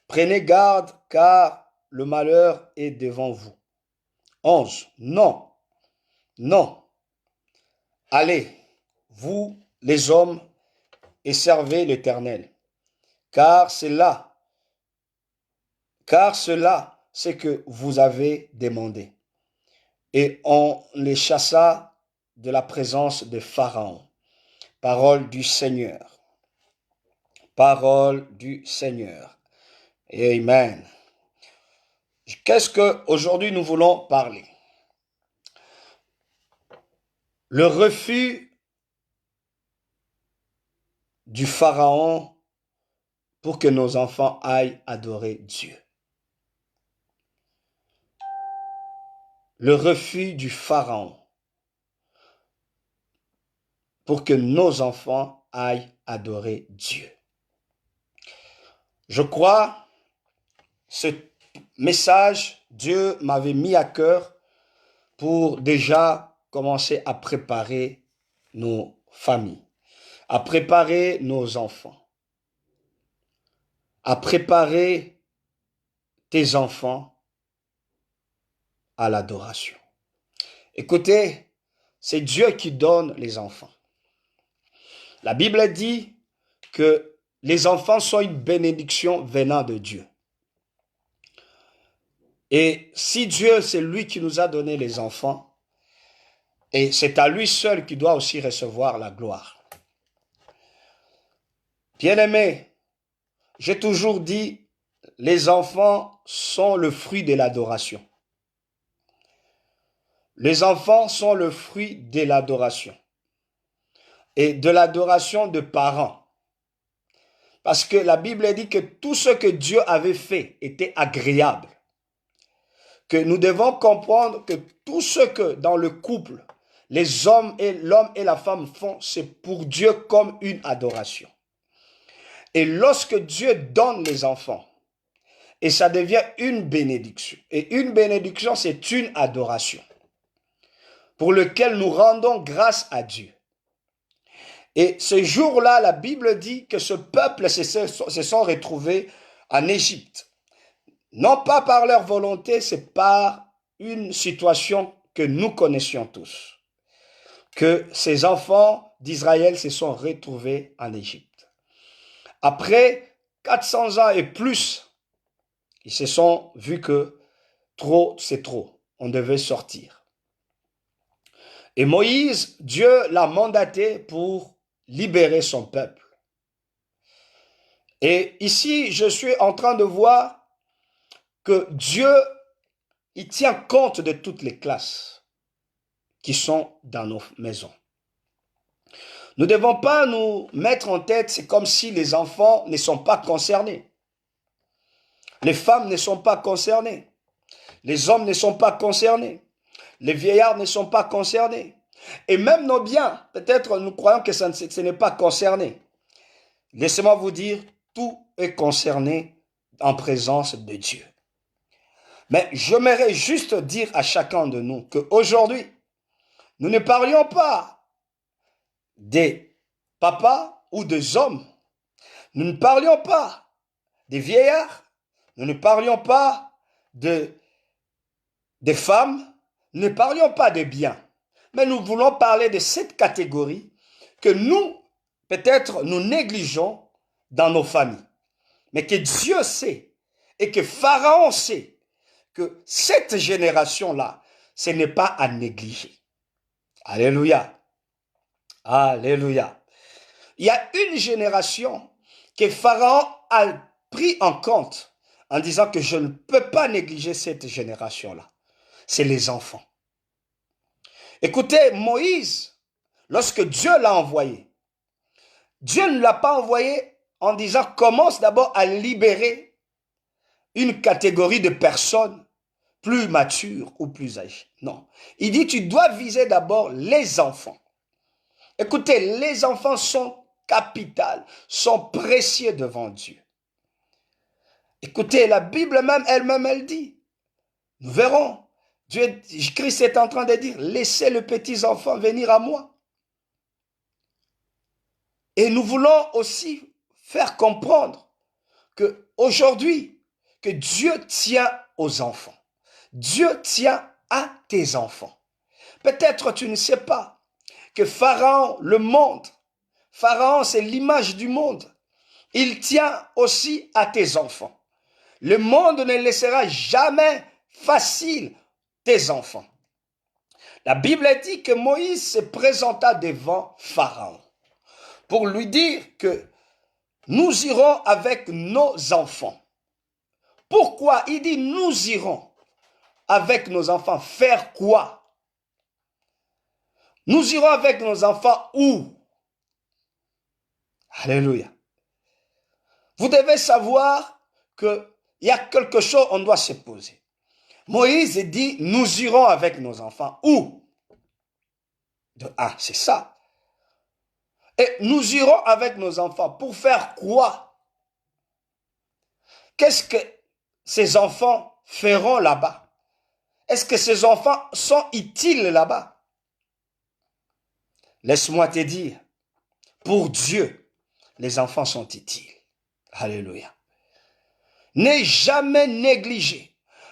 Prenez garde, car le malheur est devant vous. 11. Non, non. Allez, vous les hommes, et servez l'Éternel, car cela, c'est que vous avez demandé. Et on les chassa de la présence de Pharaon. Parole du Seigneur. Parole du Seigneur. Amen. Qu'est-ce que aujourd'hui nous voulons parler? Le refus du Pharaon pour que nos enfants aillent adorer Dieu. Le refus du Pharaon pour que nos enfants aillent adorer Dieu. Je crois, ce message, Dieu m'avait mis à cœur pour déjà commencer à préparer nos familles, à préparer nos enfants, à préparer tes enfants à l'adoration. Écoutez, c'est Dieu qui donne les enfants. La Bible dit que les enfants sont une bénédiction venant de Dieu. Et si Dieu, c'est lui qui nous a donné les enfants, et c'est à lui seul qui doit aussi recevoir la gloire. Bien-aimés, j'ai toujours dit, les enfants sont le fruit de l'adoration. Les enfants sont le fruit de l'adoration. Et de l'adoration de parents. Parce que la Bible dit que tout ce que Dieu avait fait était agréable. Que nous devons comprendre que tout ce que dans le couple, l'homme et la femme font, c'est pour Dieu comme une adoration. Et lorsque Dieu donne les enfants, et ça devient une bénédiction. Et une bénédiction, c'est une adoration pour lequel nous rendons grâce à Dieu. Et ce jour-là, la Bible dit que ce peuple se sont retrouvés en Égypte. Non pas par leur volonté, c'est par une situation que nous connaissions tous. Que ces enfants d'Israël se sont retrouvés en Égypte. Après 400 ans et plus, ils se sont vus que trop, c'est trop. On devait sortir. Et Moïse, Dieu l'a mandaté pour libérer son peuple. Et ici, je suis en train de voir que Dieu, il tient compte de toutes les classes qui sont dans nos maisons. Nous ne devons pas nous mettre en tête, c'est comme si les enfants ne sont pas concernés. Les femmes ne sont pas concernées. Les hommes ne sont pas concernés. Les vieillards ne sont pas concernés. Et même nos biens, peut-être nous croyons que ce n'est pas concerné. Laissez-moi vous dire, tout est concerné en présence de Dieu. Mais j'aimerais juste dire à chacun de nous qu'aujourd'hui, nous ne parlions pas des papas ou des hommes. Nous ne parlions pas des vieillards. Nous ne parlions pas des femmes. Nous ne parlions pas des biens. Mais nous voulons parler de cette catégorie que nous, peut-être, nous négligeons dans nos familles. Mais que Dieu sait et que Pharaon sait que cette génération-là, ce n'est pas à négliger. Alléluia. Alléluia. Il y a une génération que Pharaon a pris en compte en disant que je ne peux pas négliger cette génération-là. C'est les enfants. Écoutez, Moïse, lorsque Dieu l'a envoyé, Dieu ne l'a pas envoyé en disant commence d'abord à libérer une catégorie de personnes plus matures ou plus âgées. Non. Il dit tu dois viser d'abord les enfants. Écoutez, les enfants sont capitaux, sont précieux devant Dieu. Écoutez, la Bible même, elle-même, elle dit, nous verrons, Christ est en train de dire, laissez les petits enfants venir à moi. Et nous voulons aussi faire comprendre que aujourd'hui, que Dieu tient aux enfants. Dieu tient à tes enfants. Peut-être tu ne sais pas que Pharaon, le monde, Pharaon c'est l'image du monde. Il tient aussi à tes enfants. Le monde ne laissera jamais facile tes enfants. La Bible dit que Moïse se présenta devant Pharaon pour lui dire que nous irons avec nos enfants. Pourquoi? Il dit nous irons avec nos enfants. Faire quoi? Nous irons avec nos enfants où? Alléluia. Vous devez savoir qu'il y a quelque chose qu'on doit se poser. Moïse dit, nous irons avec nos enfants. Où? C'est ça. Et nous irons avec nos enfants. Pour faire quoi? Qu'est-ce que ces enfants feront là-bas? Est-ce que ces enfants sont utiles là-bas? Laisse-moi te dire, pour Dieu, les enfants sont utiles. Alléluia. N'est jamais négligé.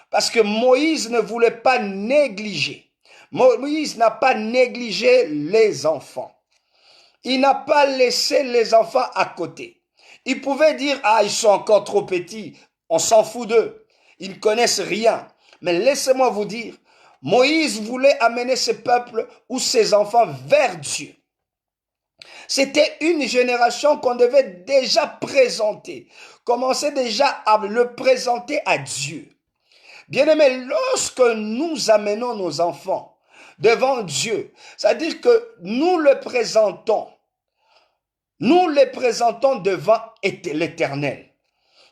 Parce que Moïse ne voulait pas négliger. Moïse n'a pas négligé les enfants. Il n'a pas laissé les enfants à côté. Il pouvait dire, ils sont encore trop petits, on s'en fout d'eux. Ils ne connaissent rien. Mais laissez-moi vous dire, Moïse voulait amener ce peuple ou ses enfants vers Dieu. C'était une génération qu'on devait déjà présenter. Commencer déjà à le présenter à Dieu. Bien-aimés, lorsque nous amenons nos enfants devant Dieu, c'est-à-dire que nous les présentons devant l'Éternel.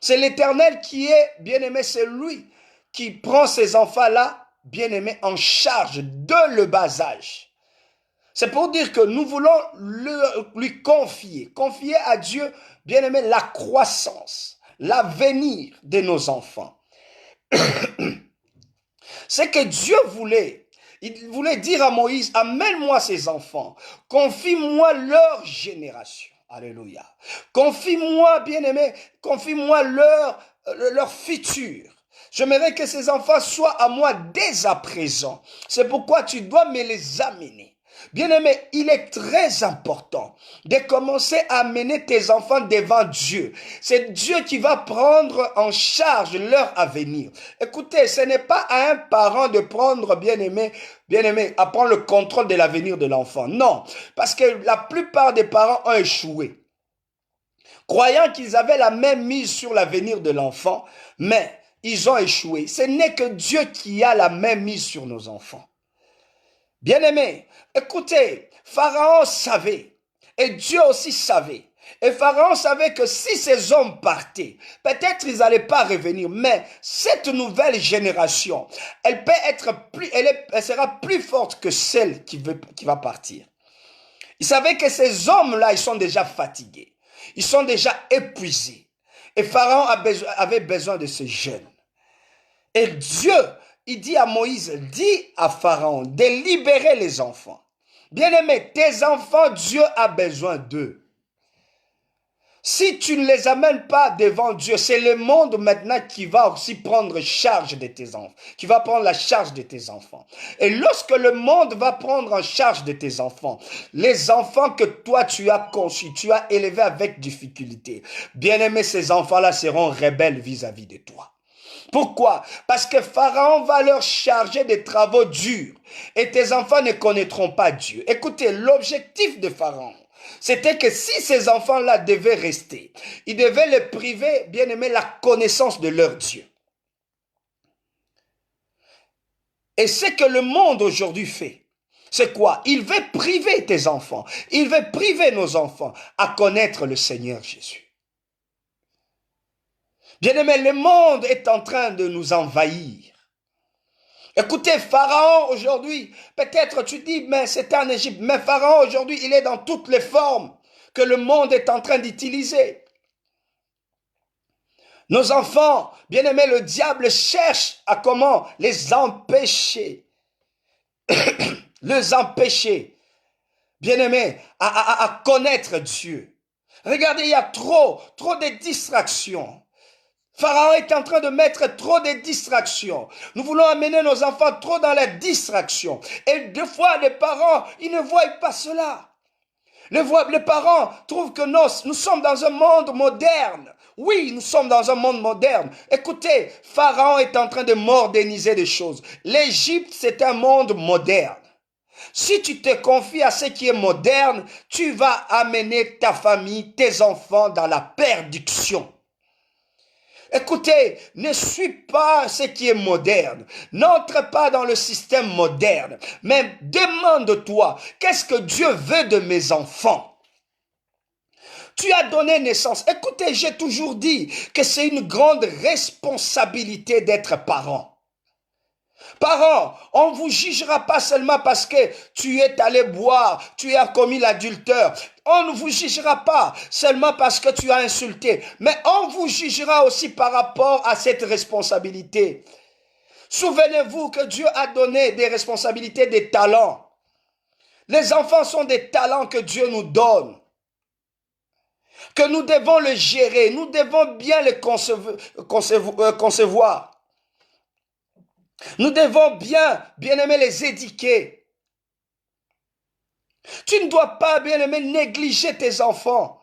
C'est l'Éternel qui est, bien-aimé, c'est lui qui prend ces enfants-là, bien-aimés, en charge de le bas âge. C'est pour dire que nous voulons lui confier à Dieu, bien-aimé, la croissance, l'avenir de nos enfants. C'est que Dieu voulait, il voulait dire à Moïse, amène-moi ces enfants, confie-moi leur génération. Alléluia. Confie-moi, bien-aimé, confie-moi leur futur. J'aimerais que ces enfants soient à moi dès à présent. C'est pourquoi tu dois me les amener. Bien-aimé, il est très important de commencer à amener tes enfants devant Dieu. C'est Dieu qui va prendre en charge leur avenir. Écoutez, ce n'est pas à un parent de prendre, bien-aimé, à prendre le contrôle de l'avenir de l'enfant. Non, parce que la plupart des parents ont échoué, croyant qu'ils avaient la même mise sur l'avenir de l'enfant, mais ils ont échoué. Ce n'est que Dieu qui a la même mise sur nos enfants. Bien-aimés, écoutez, Pharaon savait, et Dieu aussi savait. Et Pharaon savait que si ces hommes partaient, peut-être ils n'allaient pas revenir, mais cette nouvelle génération, elle peut être elle sera plus forte que celle qui va partir. Il savait que ces hommes-là, ils sont déjà fatigués, ils sont déjà épuisés. Et Pharaon avait besoin de ces jeunes. Et Dieu, il dit à Moïse, dis à Pharaon de libérer les enfants. Bien-aimé, tes enfants, Dieu a besoin d'eux. Si tu ne les amènes pas devant Dieu, c'est le monde maintenant qui va aussi prendre charge de tes enfants, qui va prendre la charge de tes enfants. Et lorsque le monde va prendre en charge de tes enfants, les enfants que toi tu as conçus, tu as élevés avec difficulté, bien-aimé, ces enfants-là seront rebelles vis-à-vis de toi. Pourquoi? Parce que Pharaon va leur charger des travaux durs et tes enfants ne connaîtront pas Dieu. Écoutez, l'objectif de Pharaon, c'était que si ces enfants-là devaient rester, ils devaient les priver, bien aimé, la connaissance de leur Dieu. Et ce que le monde aujourd'hui fait, c'est quoi? Il veut priver tes enfants, il veut priver nos enfants à connaître le Seigneur Jésus. Bien-aimé, le monde est en train de nous envahir. Écoutez, Pharaon aujourd'hui, peut-être tu dis, mais c'était en Égypte, mais Pharaon aujourd'hui, il est dans toutes les formes que le monde est en train d'utiliser. Nos enfants, bien-aimés, le diable cherche à comment les empêcher, les empêcher, bien-aimés, à connaître Dieu. Regardez, il y a trop de distractions. Pharaon est en train de mettre trop de distractions. Nous voulons amener nos enfants trop dans la distraction. Et des fois, les parents, ils ne voient pas cela. Les parents trouvent que nous sommes dans un monde moderne. Oui, nous sommes dans un monde moderne. Écoutez, Pharaon est en train de moderniser des choses. L'Égypte, c'est un monde moderne. Si tu te confies à ce qui est moderne, tu vas amener ta famille, tes enfants dans la perdition. Écoutez, ne suis pas ce qui est moderne. N'entre pas dans le système moderne. Mais demande-toi, qu'est-ce que Dieu veut de mes enfants? Tu as donné naissance. Écoutez, j'ai toujours dit que c'est une grande responsabilité d'être parent. Parents, on ne vous jugera pas seulement parce que tu es allé boire, tu as commis l'adultère. On ne vous jugera pas seulement parce que tu as insulté, mais on vous jugera aussi par rapport à cette responsabilité. Souvenez-vous que Dieu a donné des responsabilités, des talents. Les enfants sont des talents que Dieu nous donne, que nous devons les gérer, nous devons bien les concevoir. Nous devons bien aimer, les éduquer. Tu ne dois pas, bien aimé, négliger tes enfants.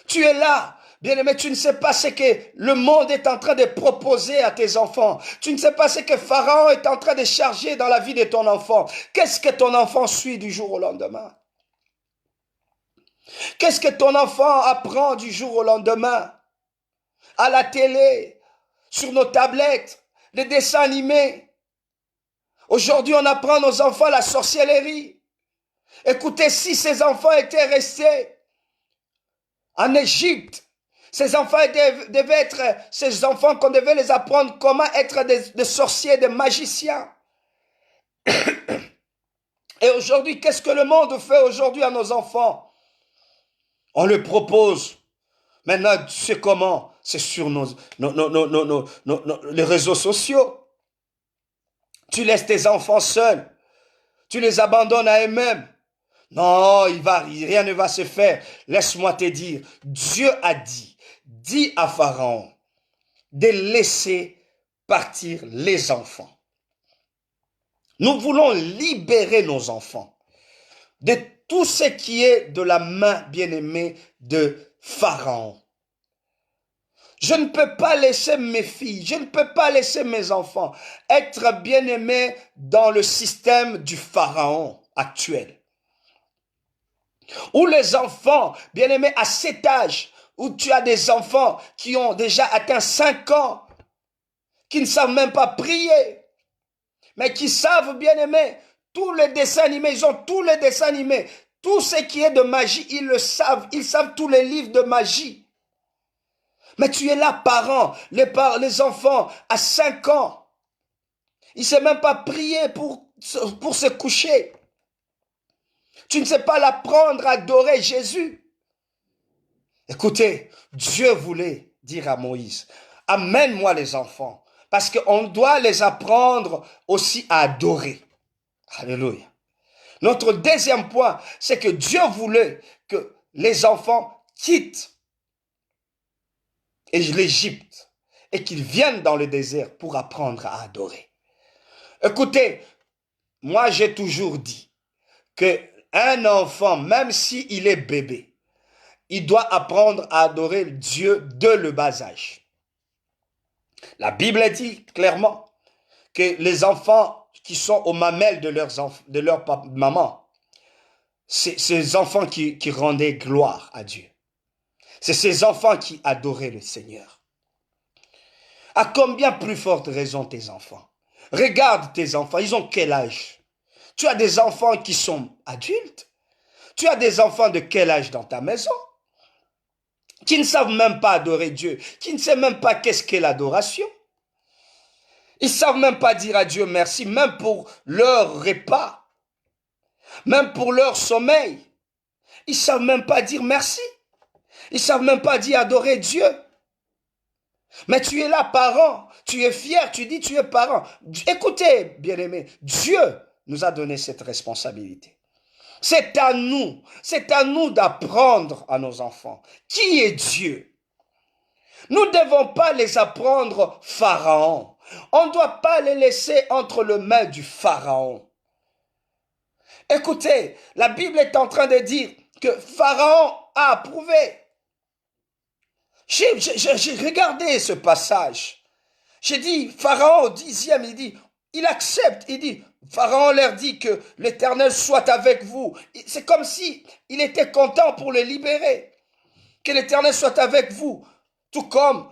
Tu es là, bien aimé, tu ne sais pas ce que le monde est en train de proposer à tes enfants. Tu ne sais pas ce que Pharaon est en train de charger dans la vie de ton enfant. Qu'est-ce que ton enfant suit du jour au lendemain? Qu'est-ce que ton enfant apprend du jour au lendemain? À la télé, sur nos tablettes, les dessins animés. Aujourd'hui, on apprend à nos enfants la sorcellerie. Écoutez, si ces enfants étaient restés en Égypte, ces enfants devaient être ces enfants qu'on devait les apprendre comment être des sorciers, des magiciens. Et aujourd'hui, qu'est-ce que le monde fait aujourd'hui à nos enfants? On le propose. Maintenant, tu sais comment? C'est sur les réseaux sociaux. Tu laisses tes enfants seuls. Tu les abandonnes à eux-mêmes. Non, rien ne va se faire. Laisse-moi te dire, Dieu a dit, dis à Pharaon de laisser partir les enfants. Nous voulons libérer nos enfants de tout ce qui est de la main bien-aimée de Pharaon. Je ne peux pas laisser mes filles, je ne peux pas laisser mes enfants être bien-aimés dans le système du Pharaon actuel. Où les enfants, bien-aimés, à cet âge, où tu as des enfants qui ont déjà atteint 5 ans, qui ne savent même pas prier, mais qui savent, bien-aimés, tous les dessins animés, ils ont tous les dessins animés, tout ce qui est de magie, ils le savent, ils savent tous les livres de magie. Mais tu es là, parents, les enfants à 5 ans, ils ne savent même pas prier pour se coucher. Tu ne sais pas l'apprendre à adorer Jésus. Écoutez, Dieu voulait dire à Moïse, amène-moi les enfants, parce qu'on doit les apprendre aussi à adorer. Alléluia. Notre deuxième point, c'est que Dieu voulait que les enfants quittent l'Égypte et qu'ils viennent dans le désert pour apprendre à adorer. Écoutez, moi j'ai toujours dit qu'un enfant, même s'il est bébé, il doit apprendre à adorer Dieu dès le bas âge. La Bible dit clairement que les enfants qui sont aux mamelles de leur maman, c'est ces enfants qui rendaient gloire à Dieu. C'est ces enfants qui adoraient le Seigneur. À combien plus forte raison tes enfants? Regarde tes enfants, ils ont quel âge? Tu as des enfants qui sont adultes? Tu as des enfants de quel âge dans ta maison? Qui ne savent même pas adorer Dieu, qui ne savent même pas qu'est-ce qu'est l'adoration. Ils ne savent même pas dire à Dieu merci, même pour leur repas, même pour leur sommeil. Ils ne savent même pas dire merci. Ils ne savent même pas dire adorer Dieu. Mais tu es là, parent, tu es fier, tu dis tu es parent. Écoutez, bien-aimés, Dieu nous a donné cette responsabilité. C'est à nous d'apprendre à nos enfants. Qui est Dieu? Nous ne devons pas les apprendre Pharaon. On ne doit pas les laisser entre les mains du Pharaon. Écoutez, la Bible est en train de dire que Pharaon a approuvé. J'ai regardé ce passage. J'ai dit, Pharaon au 10e, il accepte, il dit, Pharaon leur dit que l'Éternel soit avec vous. C'est comme si il était content pour les libérer. Que l'Éternel soit avec vous. Tout comme,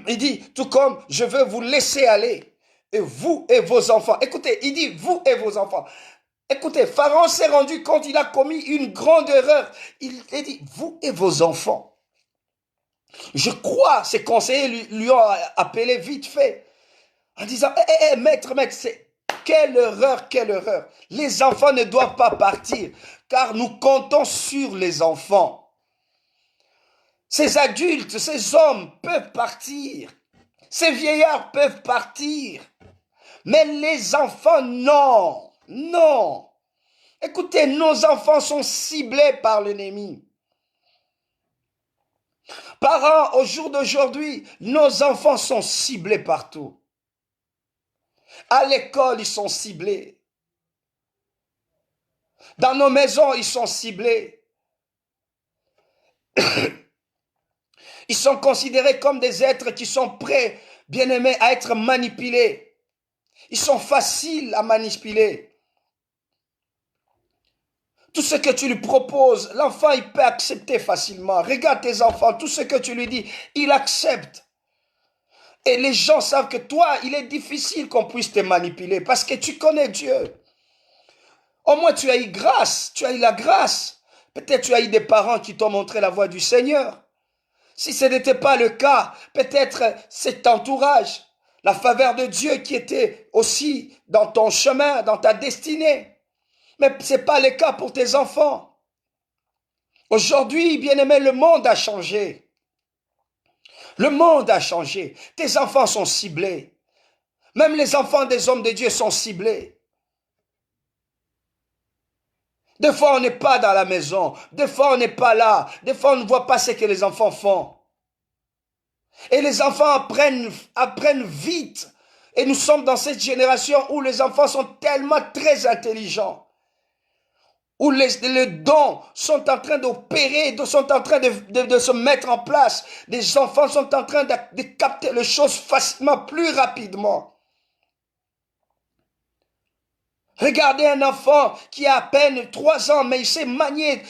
il dit, tout comme je veux vous laisser aller. Et vous et vos enfants. Écoutez, il dit vous et vos enfants. Écoutez, Pharaon s'est rendu compte, il a commis une grande erreur. Il a dit, vous et vos enfants. Je crois, ses conseillers lui ont appelé vite fait, en disant, maître, c'est quelle erreur, quelle erreur. Les enfants ne doivent pas partir, car nous comptons sur les enfants. Ces adultes, ces hommes peuvent partir. Ces vieillards peuvent partir. Mais les enfants, non, non. Écoutez, nos enfants sont ciblés par l'ennemi. Parents, au jour d'aujourd'hui, nos enfants sont ciblés partout. À l'école, ils sont ciblés. Dans nos maisons, ils sont ciblés. Ils sont considérés comme des êtres qui sont prêts, bien-aimés, à être manipulés. Ils sont faciles à manipuler. Tout ce que tu lui proposes, l'enfant, il peut accepter facilement. Regarde tes enfants, tout ce que tu lui dis, il accepte. Et les gens savent que toi, il est difficile qu'on puisse te manipuler parce que tu connais Dieu. Au moins, tu as eu grâce, tu as eu la grâce. Peut-être tu as eu des parents qui t'ont montré la voie du Seigneur. Si ce n'était pas le cas, peut-être cet entourage, la faveur de Dieu qui était aussi dans ton chemin, dans ta destinée. Mais ce n'est pas le cas pour tes enfants. Aujourd'hui, bien-aimé, le monde a changé. Le monde a changé. Tes enfants sont ciblés. Même les enfants des hommes de Dieu sont ciblés. Des fois, on n'est pas dans la maison. Des fois, on n'est pas là. Des fois, on ne voit pas ce que les enfants font. Et les enfants apprennent vite. Et nous sommes dans cette génération où les enfants sont tellement très intelligents. Où les dons sont en train d'opérer, sont en train de se mettre en place. Les enfants sont en train de capter les choses facilement, plus rapidement. Regardez un enfant qui a à peine 3 ans, mais il sait manier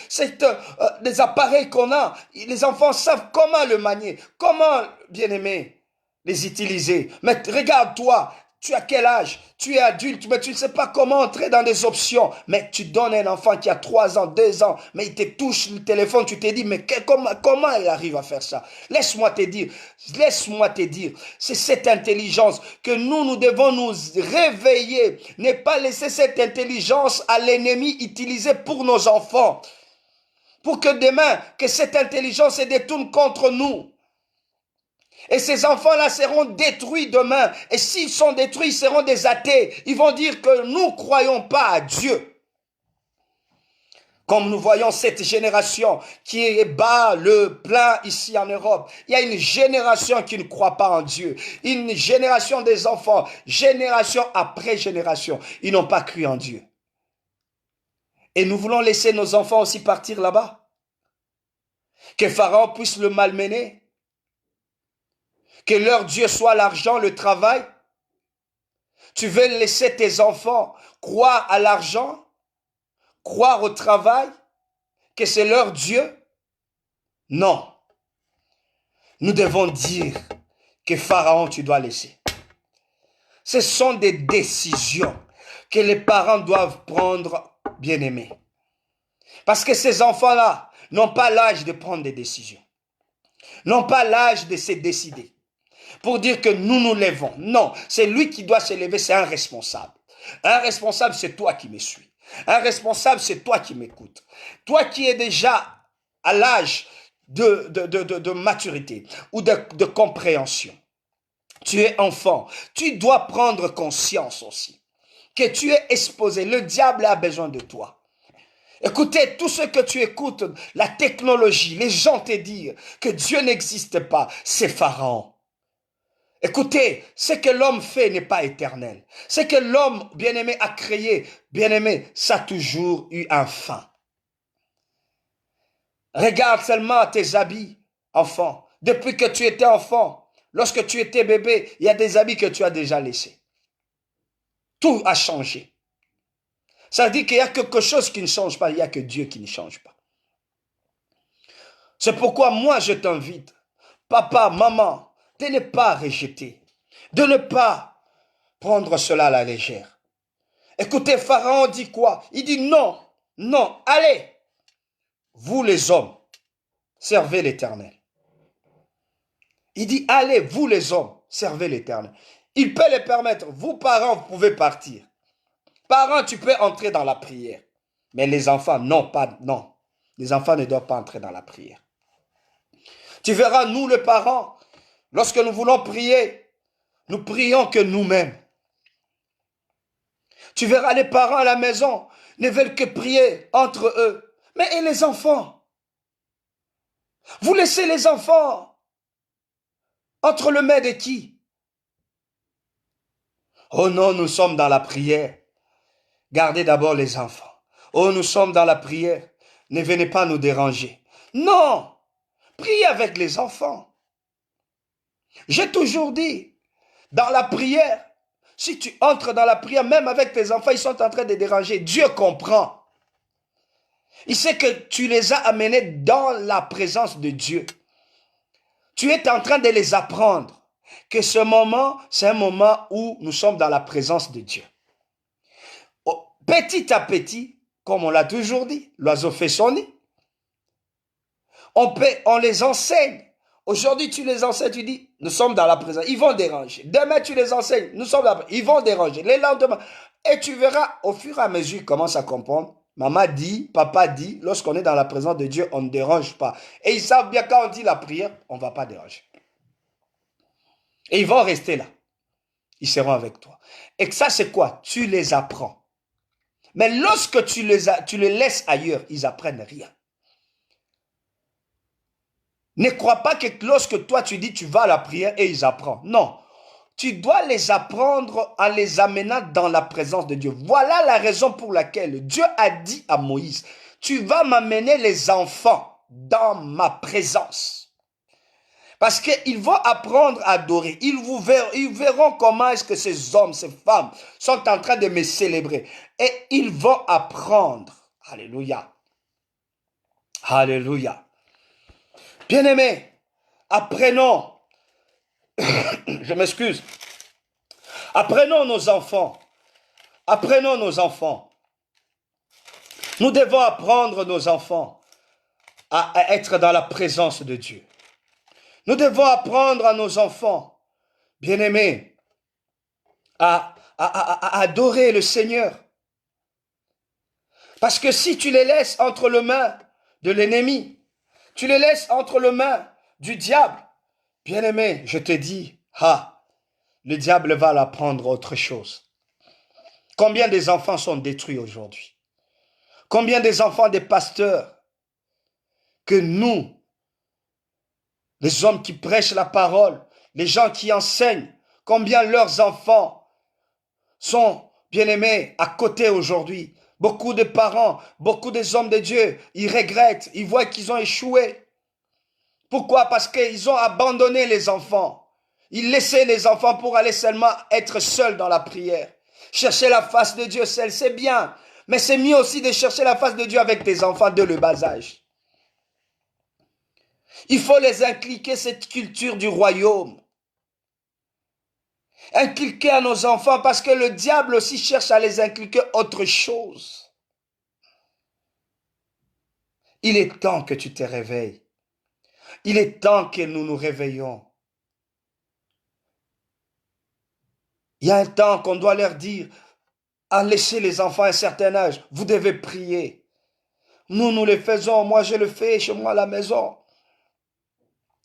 des appareils qu'on a. Les enfants savent comment le manier, comment, bien aimé, les utiliser. Mais regarde-toi, tu as quel âge? Tu es adulte, mais tu ne sais pas comment entrer dans des options. Mais tu donnes un enfant qui a 3 ans, 2 ans, mais il te touche le téléphone, tu te dis, mais comment il arrive à faire ça? Laisse-moi te dire, c'est cette intelligence que nous devons nous réveiller. Ne pas laisser cette intelligence à l'ennemi utiliser pour nos enfants. Pour que demain, que cette intelligence se détourne contre nous. Et ces enfants-là seront détruits demain. Et s'ils sont détruits, ils seront des athées. Ils vont dire que nous ne croyons pas à Dieu. Comme nous voyons cette génération qui bat le plein ici en Europe. Il y a une génération qui ne croit pas en Dieu. Une génération des enfants, génération après génération. Ils n'ont pas cru en Dieu. Et nous voulons laisser nos enfants aussi partir là-bas. Que Pharaon puisse le malmener. Que leur Dieu soit l'argent, le travail. Tu veux laisser tes enfants croire à l'argent, croire au travail, que c'est leur Dieu? Non. Nous devons dire que Pharaon, tu dois laisser. Ce sont des décisions que les parents doivent prendre, bien-aimés. Parce que ces enfants-là n'ont pas l'âge de prendre des décisions. N'ont pas l'âge de se décider. Pour dire que nous nous levons. Non, c'est lui qui doit se lever, c'est un responsable. Un responsable, c'est toi qui me suis. Un responsable, c'est toi qui m'écoutes. Toi qui es déjà à l'âge de maturité ou de compréhension. Tu es enfant. Tu dois prendre conscience aussi que tu es exposé. Le diable a besoin de toi. Écoutez, tout ce que tu écoutes, la technologie, les gens te disent que Dieu n'existe pas, c'est Pharaon. Écoutez, ce que l'homme fait n'est pas éternel. Ce que l'homme, bien-aimé, a créé, bien-aimé, ça a toujours eu un fin. Regarde seulement tes habits, enfant. Depuis que tu étais enfant, lorsque tu étais bébé, il y a des habits que tu as déjà laissés. Tout a changé. Ça dit qu'il y a quelque chose qui ne change pas, il n'y a que Dieu qui ne change pas. C'est pourquoi moi je t'invite, papa, maman, de ne pas rejeter, de ne pas prendre cela à la légère. Écoutez, Pharaon dit quoi? Il dit non, non, allez, vous les hommes, servez l'Éternel. Il dit allez, vous les hommes, servez l'Éternel. Il peut les permettre. Vous, parents, vous pouvez partir. Parents, tu peux entrer dans la prière. Mais les enfants, non, pas, non. Les enfants ne doivent pas entrer dans la prière. Tu verras, nous, les parents, lorsque nous voulons prier, nous prions que nous-mêmes. Tu verras, les parents à la maison ne veulent que prier entre eux. Mais et les enfants? Vous laissez les enfants entre le maître de qui? Oh non, nous sommes dans la prière. Gardez d'abord les enfants. Oh, nous sommes dans la prière. Ne venez pas nous déranger. Non! Priez avec les enfants. J'ai toujours dit, dans la prière, si tu entres dans la prière, même avec tes enfants, ils sont en train de déranger. Dieu comprend. Il sait que tu les as amenés dans la présence de Dieu. Tu es en train de les apprendre que ce moment, c'est un moment où nous sommes dans la présence de Dieu. Petit à petit, comme on l'a toujours dit, l'oiseau fait son nid. On les enseigne. Aujourd'hui, tu les enseignes, tu dis, nous sommes dans la présence. Ils vont déranger. Demain, tu les enseignes, nous sommes dans la présence. Ils vont déranger. Les lendemains. Et tu verras, au fur et à mesure, ils commencent à comprendre. Maman dit, papa dit, lorsqu'on est dans la présence de Dieu, on ne dérange pas. Et ils savent bien quand on dit la prière, on ne va pas déranger. Et ils vont rester là. Ils seront avec toi. Et ça, c'est quoi? Tu les apprends. Mais lorsque tu les laisses ailleurs, ils n'apprennent rien. Ne crois pas que lorsque toi tu dis tu vas à la prière et ils apprennent. Non. Tu dois les apprendre en les amenant dans la présence de Dieu. Voilà la raison pour laquelle Dieu a dit à Moïse, tu vas m'amener les enfants dans ma présence. Parce qu'ils vont apprendre à adorer. Ils verront comment est-ce que ces hommes, ces femmes sont en train de me célébrer. Et ils vont apprendre. Alléluia. Alléluia. Bien-aimés, apprenons, je m'excuse, apprenons nos enfants. Apprenons nos enfants. Nous devons apprendre nos enfants à être dans la présence de Dieu. Nous devons apprendre à nos enfants, bien-aimés, à adorer le Seigneur. Parce que si tu les laisses entre les mains de l'ennemi, tu les laisses entre les mains du diable, bien-aimé, je te dis, le diable va l'apprendre autre chose. Combien des enfants sont détruits aujourd'hui? Combien des enfants des pasteurs que nous, les hommes qui prêchent la parole, les gens qui enseignent, combien leurs enfants sont, bien-aimés, à côté aujourd'hui. Beaucoup de parents, beaucoup des hommes de Dieu, ils regrettent, ils voient qu'ils ont échoué. Pourquoi? Parce qu'ils ont abandonné les enfants. Ils laissaient les enfants pour aller seulement être seuls dans la prière. Chercher la face de Dieu seul, c'est bien. Mais c'est mieux aussi de chercher la face de Dieu avec tes enfants de le bas âge. Il faut les inculquer cette culture du royaume. Inculquer à nos enfants parce que le diable aussi cherche à les inculquer autre chose. Il est temps que tu te réveilles. Il est temps que nous nous réveillons. Il y a un temps qu'on doit leur dire, à laisser les enfants à un certain âge, vous devez prier. Nous le faisons, moi je le fais chez moi à la maison.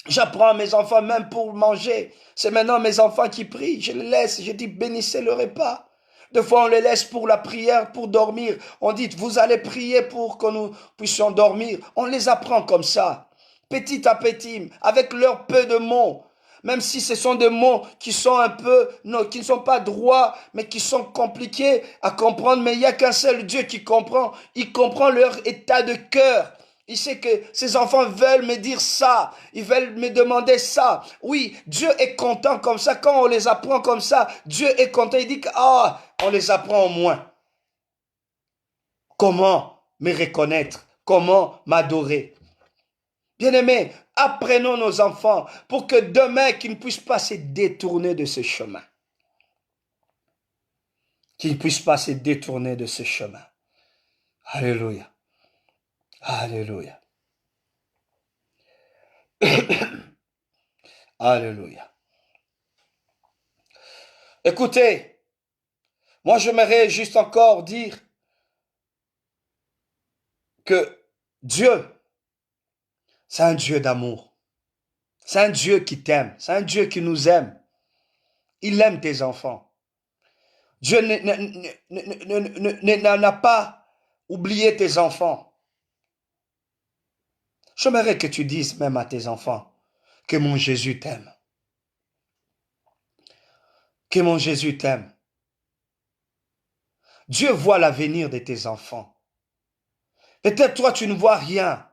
J'apprends à mes enfants même pour manger. C'est maintenant mes enfants qui prient. Je les laisse, je dis bénissez le repas. Des fois on les laisse pour la prière, pour dormir. On dit vous allez prier pour que nous puissions dormir. On les apprend comme ça. Petit à petit, avec leur peu de mots. Même si ce sont des mots qui sont un peu, non, qui ne sont pas droits, mais qui sont compliqués à comprendre. Mais il n'y a qu'un seul Dieu qui comprend. Il comprend leur état de cœur. Il sait que ses enfants veulent me dire ça. Ils veulent me demander ça. Oui, Dieu est content comme ça. Quand on les apprend comme ça, Dieu est content. Il dit que, on les apprend au moins. Comment me reconnaître? Comment m'adorer? Bien-aimés, apprenons nos enfants pour que demain, qu'ils ne puissent pas se détourner de ce chemin. Qu'ils ne puissent pas se détourner de ce chemin. Alléluia. Alléluia. Alléluia. Écoutez, moi j'aimerais juste encore dire que Dieu, c'est un Dieu d'amour. C'est un Dieu qui t'aime. C'est un Dieu qui nous aime. Il aime tes enfants. Dieu n'a pas oublié tes enfants. J'aimerais que tu dises même à tes enfants que mon Jésus t'aime. Que mon Jésus t'aime. Dieu voit l'avenir de tes enfants. Peut-être toi, tu ne vois rien.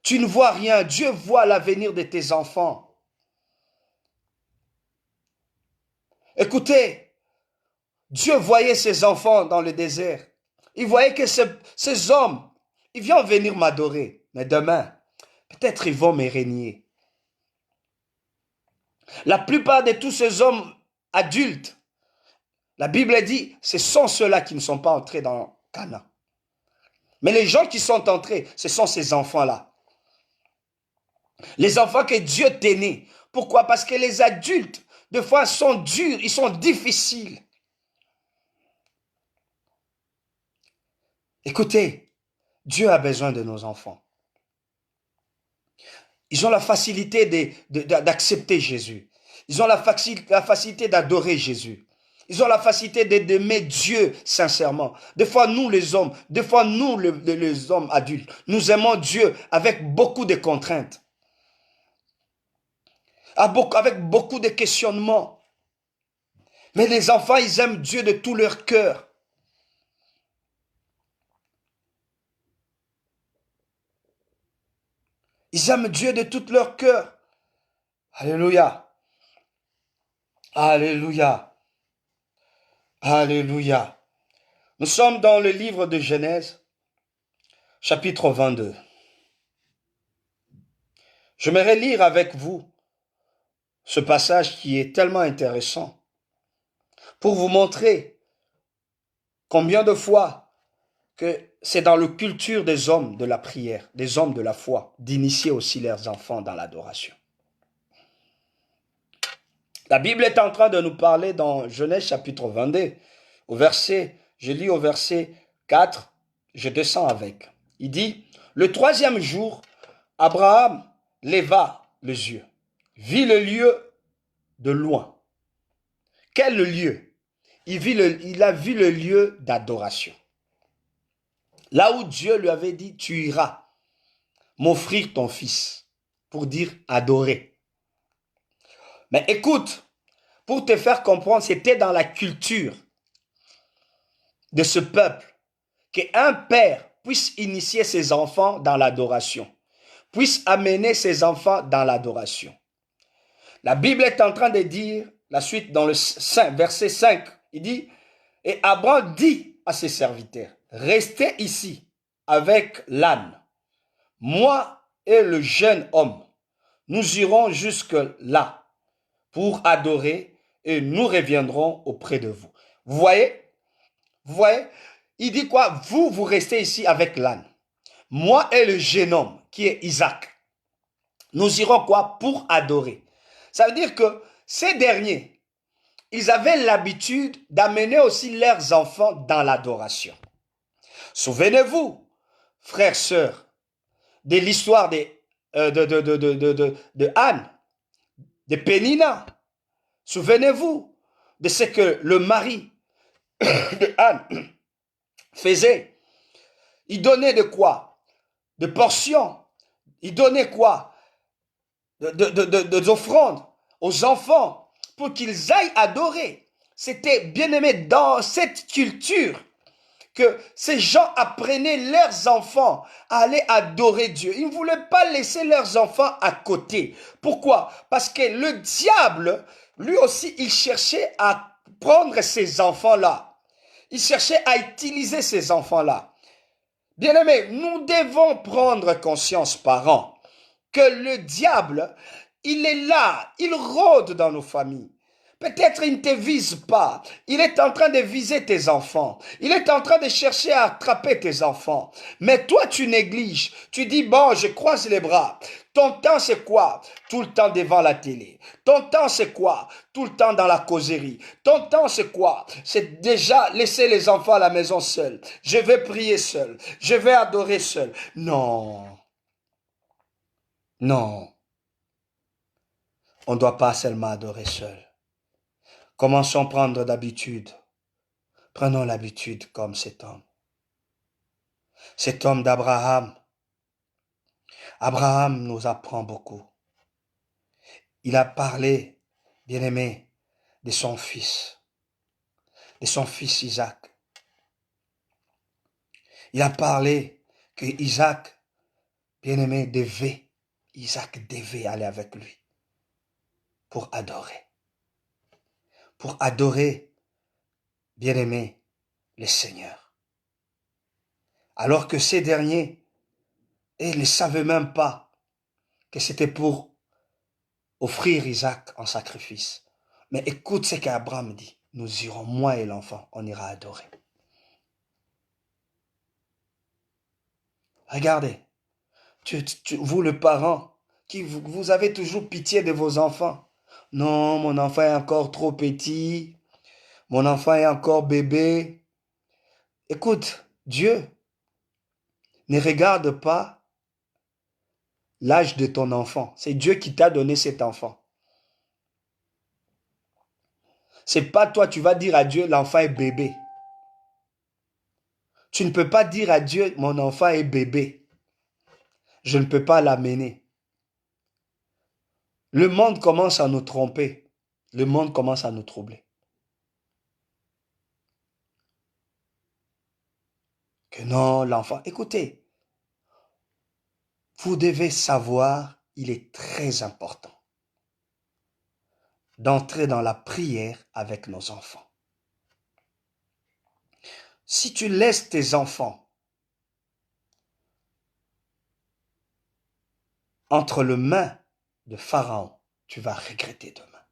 Tu ne vois rien. Dieu voit l'avenir de tes enfants. Écoutez, Dieu voyait ses enfants dans le désert. Il voyait que ces hommes, ils viennent venir m'adorer. Mais demain, peut-être ils vont me régner. La plupart de tous ces hommes adultes, la Bible dit, ce sont ceux-là qui ne sont pas entrés dans Canaan. Mais les gens qui sont entrés, ce sont ces enfants-là. Les enfants que Dieu tenait. Pourquoi? Parce que les adultes, des fois, sont durs, ils sont difficiles. Écoutez, Dieu a besoin de nos enfants. Ils ont la facilité d'accepter Jésus. Ils ont la facilité d'adorer Jésus. Ils ont la facilité d'aimer Dieu sincèrement. Des fois, nous les hommes, des fois, nous les hommes adultes, nous aimons Dieu avec beaucoup de contraintes. Avec beaucoup de questionnements. Mais les enfants, ils aiment Dieu de tout leur cœur. Ils aiment Dieu de tout leur cœur. Alléluia. Alléluia. Alléluia. Nous sommes dans le livre de Genèse, chapitre 22. J'aimerais lire avec vous ce passage qui est tellement intéressant pour vous montrer combien de fois que c'est dans la culture des hommes de la prière, des hommes de la foi, d'initier aussi leurs enfants dans l'adoration. La Bible est en train de nous parler dans Genèse chapitre 22, je lis au verset 4, je descends avec. Il dit, le troisième jour, Abraham leva les yeux, vit le lieu de loin. Quel lieu? Il a vu le lieu d'adoration. Là où Dieu lui avait dit, tu iras m'offrir ton fils, pour dire adorer. Mais écoute, pour te faire comprendre, c'était dans la culture de ce peuple qu'un père puisse initier ses enfants dans l'adoration, puisse amener ses enfants dans l'adoration. La Bible est en train de dire, la suite dans le verset 5, il dit, et Abraham dit à ses serviteurs, restez ici avec l'âne. Moi et le jeune homme, nous irons jusque là pour adorer et nous reviendrons auprès de vous. Vous voyez? Vous voyez? Il dit quoi? Vous restez ici avec l'âne. Moi et le jeune homme qui est Isaac, nous irons quoi? Pour adorer. Ça veut dire que ces derniers, ils avaient l'habitude d'amener aussi leurs enfants dans l'adoration. Souvenez-vous, frères, sœurs, de l'histoire de Anne, de Pénina. Souvenez-vous de ce que le mari de Anne faisait. Il donnait de quoi? De portions. Il donnait quoi? Des offrandes aux enfants pour qu'ils aillent adorer. C'était bien aimé dans cette culture. que ces gens apprenaient leurs enfants à aller adorer Dieu. Ils ne voulaient pas laisser leurs enfants à côté. Pourquoi? Parce que le diable, lui aussi, il cherchait à prendre ces enfants-là. Il cherchait à utiliser ces enfants-là. Bien-aimés, nous devons prendre conscience, parents, que le diable, il est là, il rôde dans nos familles. Peut-être il ne te vise pas. Il est en train de viser tes enfants. Il est en train de chercher à attraper tes enfants. Mais toi, tu négliges. Tu dis, bon, je croise les bras. Ton temps, c'est quoi? Tout le temps devant la télé. Ton temps, c'est quoi? Tout le temps dans la causerie. Ton temps, c'est quoi? C'est déjà laisser les enfants à la maison seuls. Je vais prier seul. Je vais adorer seul. Non. Non. On ne doit pas seulement adorer seul. Commençons à prendre d'habitude. Prenons l'habitude comme cet homme. Cet homme d'Abraham. Abraham nous apprend beaucoup. Il a parlé, bien-aimé, de son fils Isaac. Il a parlé que Isaac, bien-aimé, Isaac devait aller avec lui pour adorer. Pour adorer, bien-aimé, le Seigneur. Alors que ces derniers, ils ne savaient même pas que c'était pour offrir Isaac en sacrifice. Mais écoute ce qu'Abraham dit. Nous irons, moi et l'enfant, on ira adorer. Regardez, vous le parent, vous avez toujours pitié de vos enfants. Non, mon enfant est encore trop petit. Mon enfant est encore bébé. Écoute, Dieu ne regarde pas l'âge de ton enfant. C'est Dieu qui t'a donné cet enfant. C'est pas toi, tu vas dire à Dieu, l'enfant est bébé. Tu ne peux pas dire à Dieu, mon enfant est bébé. Je ne peux pas l'amener. Le monde commence à nous tromper. Le monde commence à nous troubler. Que non, l'enfant. Écoutez, vous devez savoir, il est très important d'entrer dans la prière avec nos enfants. Si tu laisses tes enfants entre les mains de Pharaon, tu vas regretter demain.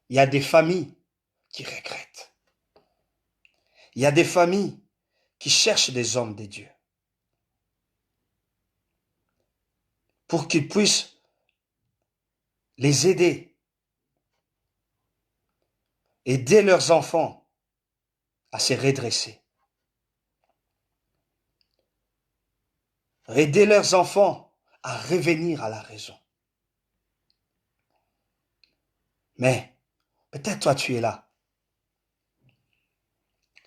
Il y a des familles qui regrettent. Il y a des familles qui cherchent des hommes de Dieu pour qu'ils puissent les aider leurs enfants à se redresser. Aider leurs enfants à revenir à la raison. Mais peut-être toi tu es là.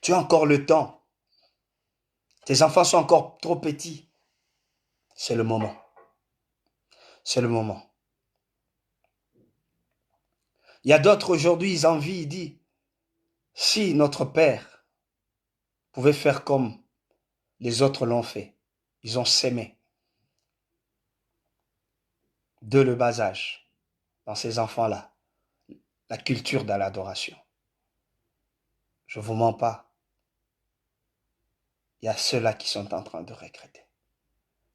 Tu as encore le temps. Tes enfants sont encore trop petits. C'est le moment. C'est le moment. Il y a d'autres aujourd'hui, ils envient, ils disent, si notre Père pouvait faire comme les autres l'ont fait, ils ont sémé de le bas âge dans ces enfants-là, la culture de l'adoration. Je ne vous mens pas. Il y a ceux-là qui sont en train de regretter.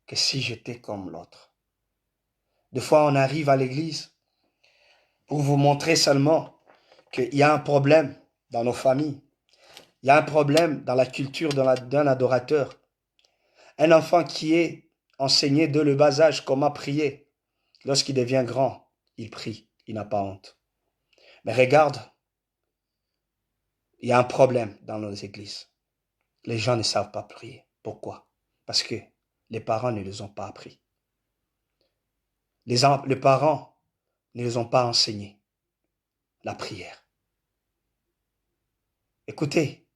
Que si j'étais comme l'autre. Des fois, on arrive à l'église pour vous montrer seulement qu'il y a un problème dans nos familles. Il y a un problème dans la culture d'un adorateur. Un enfant qui est enseigné dès le bas âge comment prier. Lorsqu'il devient grand, il prie. Il n'a pas honte. Mais regarde, il y a un problème dans nos églises. Les gens ne savent pas prier. Pourquoi? Parce que les parents ne les ont pas appris. Les parents ne les ont pas enseigné la prière. Écoutez,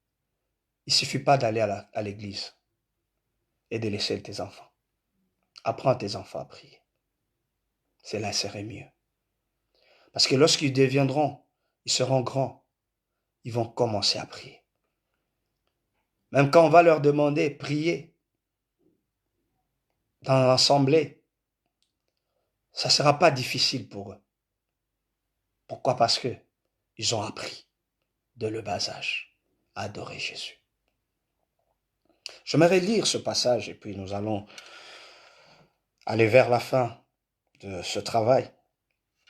il ne suffit pas d'aller à l'église et de laisser tes enfants. Apprends tes enfants à prier. Cela serait mieux. Parce que lorsqu'ils deviendront, ils seront grands, ils vont commencer à prier. Même quand on va leur demander, prier dans l'assemblée, ça ne sera pas difficile pour eux. Pourquoi? Parce que ils ont appris de le bas âge à adorer Jésus. J'aimerais lire ce passage et puis nous allons aller vers la fin de ce travail.